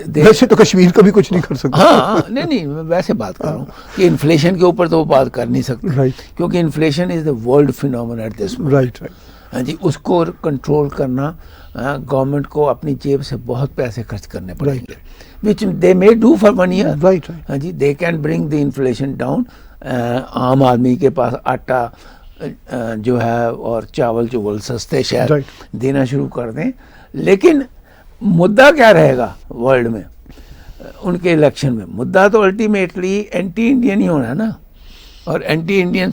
वैसे तो कश्मीर को भी कुछ नहीं कर सकते। हाँ, नहीं मैं वैसे बात कर रहा हूँ कि इन्फ्लेशन के ऊपर तो वो बात कर नहीं सकते, राइट, क्योंकि inflation is the world phenomena at this moment, right. हाँ जी, उसको कंट्रोल करना गवर्नमेंट को अपनी जेब से बहुत पैसे खर्च करने पड़ेंगे, which they may do for 1 year, right. हाँ जी, they can bring the inflation down. आम आदमी के पास आटा जो है और चावल चुवल सस्ते शायद देना शुरू कर दें, लेकिन मुद्दा क्या रहेगा वर्ल्ड में उनके इलेक्शन में? मुद्दा तो अल्टीमेटली एंटी इंडियन ही होना है ना, और एंटी इंडियन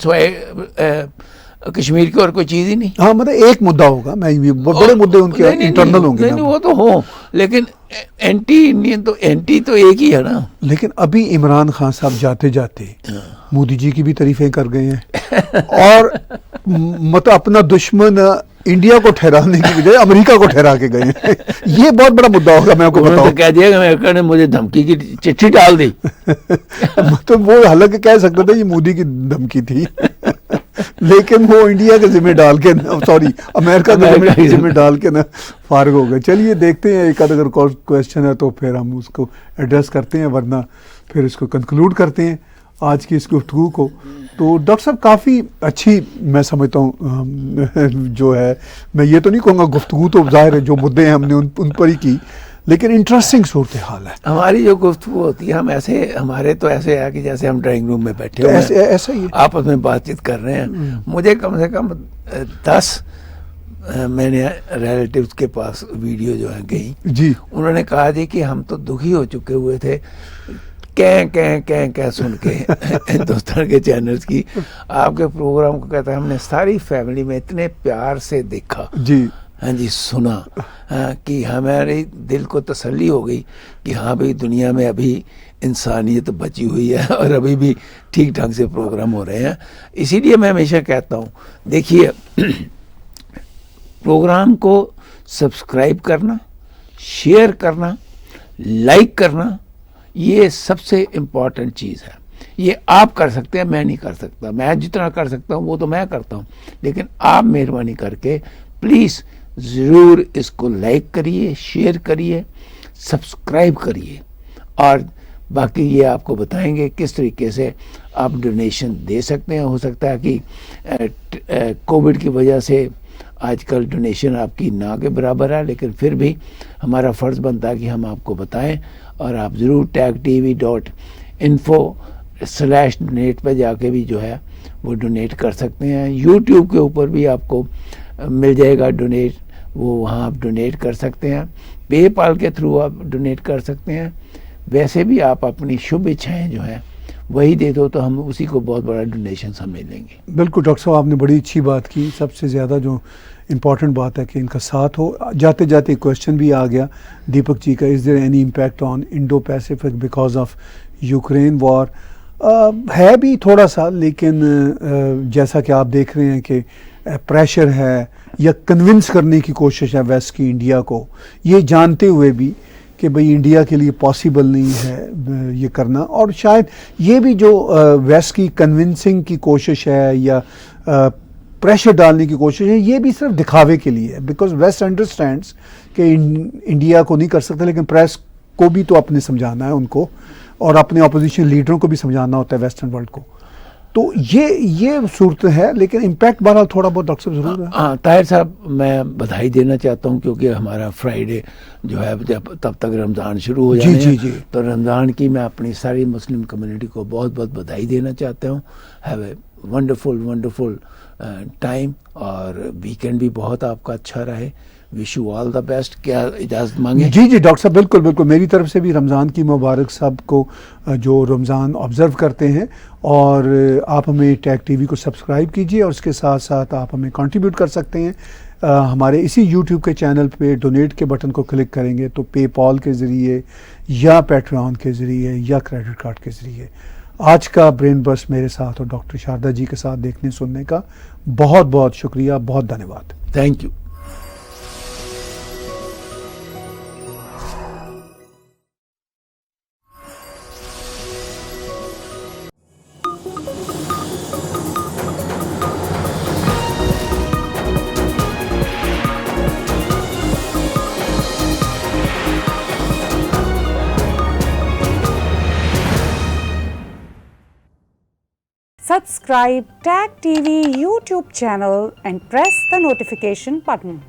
कश्मीर की और कोई चीज़ ही नहीं। हाँ, मतलब एक मुद्दा होगा, मैं बड़े मुद्दे उनके इंटरनल होंगे। नहीं, वो तो हो, लेकिन एंटी इंडियन तो एंटी तो एक ही है ना। लेकिन अभी इमरान खान साहब जाते जाते मोदी जी की भी तारीफें कर गए हैं और मतलब अपना दुश्मन इंडिया को ठहराने की बजाय अमेरिका को ठहरा के गए हैं। ये बहुत बड़ा मुद्दा होगा, मैं आपको बताऊं। तो कह दिया कि अमेरिका ने मुझे धमकी की चिट्ठी डाल दी। तो वो हालांकि कह सकते थे ये मोदी की धमकी थी, लेकिन वो इंडिया के जिम्मे डाल के, सॉरी अमेरिका के जिम्मे डाल के ना फारग हो गए। चलिए देखते हैं, एक अगर क्वेश्चन है तो फिर हम उसको एड्रेस करते हैं, वरना फिर इसको कंक्लूड करते हैं आज की इस गुफ्तगू को। तो डॉक्टर साहब काफ़ी अच्छी मैं समझता हूँ जो है, मैं ये तो नहीं कहूँगा गुफ्तगू तो जाहिर है जो मुद्दे हैं हमने उन पर ही की, लेकिन इंटरेस्टिंग सूरत हाल है हमारी जो गुफ्तगू होती है। हम ऐसे, हमारे तो ऐसे है कि जैसे हम ड्राइंग रूम में बैठे हुए हैं, ऐसा ही आपस में बातचीत कर रहे हैं। मुझे कम से कम 10 मैंने रिलेटिव्स के पास वीडियो जो है गई जी, उन्होंने कहा जी कि हम तो दुखी हो चुके हुए थे क्या सुन के हिंदुस्तान के चैनल्स की आपके प्रोग्राम को। कहता है हमने सारी फैमिली में इतने प्यार से देखा जी, हाँ जी, सुना, हाँ, कि हमारे दिल को तसल्ली हो गई कि हाँ भाई दुनिया में अभी इंसानियत बची हुई है और अभी भी ठीक ढंग से प्रोग्राम हो रहे हैं। इसीलिए मैं हमेशा कहता हूँ, देखिए प्रोग्राम को सब्सक्राइब करना, शेयर करना, लाइक करना, ये सबसे इम्पॉर्टेंट चीज़ है। ये आप कर सकते हैं, मैं नहीं कर सकता। मैं जितना कर सकता हूँ वो तो मैं करता हूँ, लेकिन आप मेहरबानी करके प्लीज़ ज़रूर इसको लाइक करिए, शेयर करिए, सब्सक्राइब करिए, और बाकी ये आपको बताएंगे किस तरीके से आप डोनेशन दे सकते हैं। हो सकता है कि कोविड की वजह से आजकल डोनेशन आपकी ना के बराबर है, लेकिन फिर भी हमारा फ़र्ज़ बनता है कि हम आपको बताएं, और आप ज़रूर tagtv.info /donate पे जाके भी जो है वो डोनेट कर सकते हैं। यूट्यूब के ऊपर भी आपको मिल जाएगा डोनेट, वो वहाँ आप डोनेट कर सकते हैं। पेपाल के थ्रू आप डोनेट कर सकते हैं। वैसे भी आप अपनी शुभ इच्छाएं जो है वही दे दो तो हम उसी को बहुत बड़ा डोनेशन समझ लेंगे। बिल्कुल डॉक्टर साहब, आपने बड़ी अच्छी बात की। सबसे ज़्यादा जो इम्पॉर्टेंट बात है कि इनका साथ हो। जाते जाते एक क्वेश्चन भी आ गया दीपक जी का, is there any impact on Indo Pacific because of Ukraine war? है भी थोड़ा सा, लेकिन जैसा कि आप देख रहे हैं कि प्रेशर है या कन्विंस करने की कोशिश है वेस्ट की इंडिया को, ये जानते हुए भी कि भाई इंडिया के लिए पॉसिबल नहीं है ये करना। और शायद ये भी जो वेस्ट की कन्विंसिंग की कोशिश है या प्रेशर डालने की कोशिश है, ये भी सिर्फ दिखावे के लिए है। बिकॉज वेस्ट अंडरस्टैंड्स कि इंडिया को नहीं कर सकते, लेकिन प्रेस को भी तो अपने समझाना है उनको, और अपने अपोजिशन लीडरों को भी समझाना होता है वेस्टर्न वर्ल्ड को। तो ये सूरत है, लेकिन इम्पैक्ट बहरहाल थोड़ा बहुत डॉक्टर साहब जरूर है। हाँ ताहिर साहब, मैं बधाई देना चाहता हूँ क्योंकि हमारा फ्राइडे जो है जब तब तक रमज़ान शुरू हो जाने जी। तो रमज़ान की मैं अपनी सारी मुस्लिम कम्युनिटी को बहुत बहुत बधाई देना चाहता हूँ। हैव ए वंडरफुल टाइम, और वीकेंड भी बहुत आपका अच्छा रहे। Wish you all the best. क्या इजाज़त मांगे? जी डॉक्टर साहब, बिल्कुल मेरी तरफ से भी रमज़ान की मुबारक सबको जो रमज़ान ऑब्ज़र्व करते हैं। और आप हमें टैग टीवी को सब्सक्राइब कीजिए, और उसके साथ साथ आप हमें कंट्रीब्यूट कर सकते हैं। हमारे इसी यूट्यूब के चैनल पे डोनेट के बटन को क्लिक करेंगे तो पेपॉल के ज़रिए या पैट्रियन के ज़रिए या क्रेडिट कार्ड के ज़रिए। आज का ब्रेन बस्ट मेरे साथ और डॉक्टर शारदा जी के साथ देखने सुनने का बहुत बहुत शुक्रिया, बहुत धन्यवाद। Thank you. Subscribe Tag TV YouTube channel and press the notification button.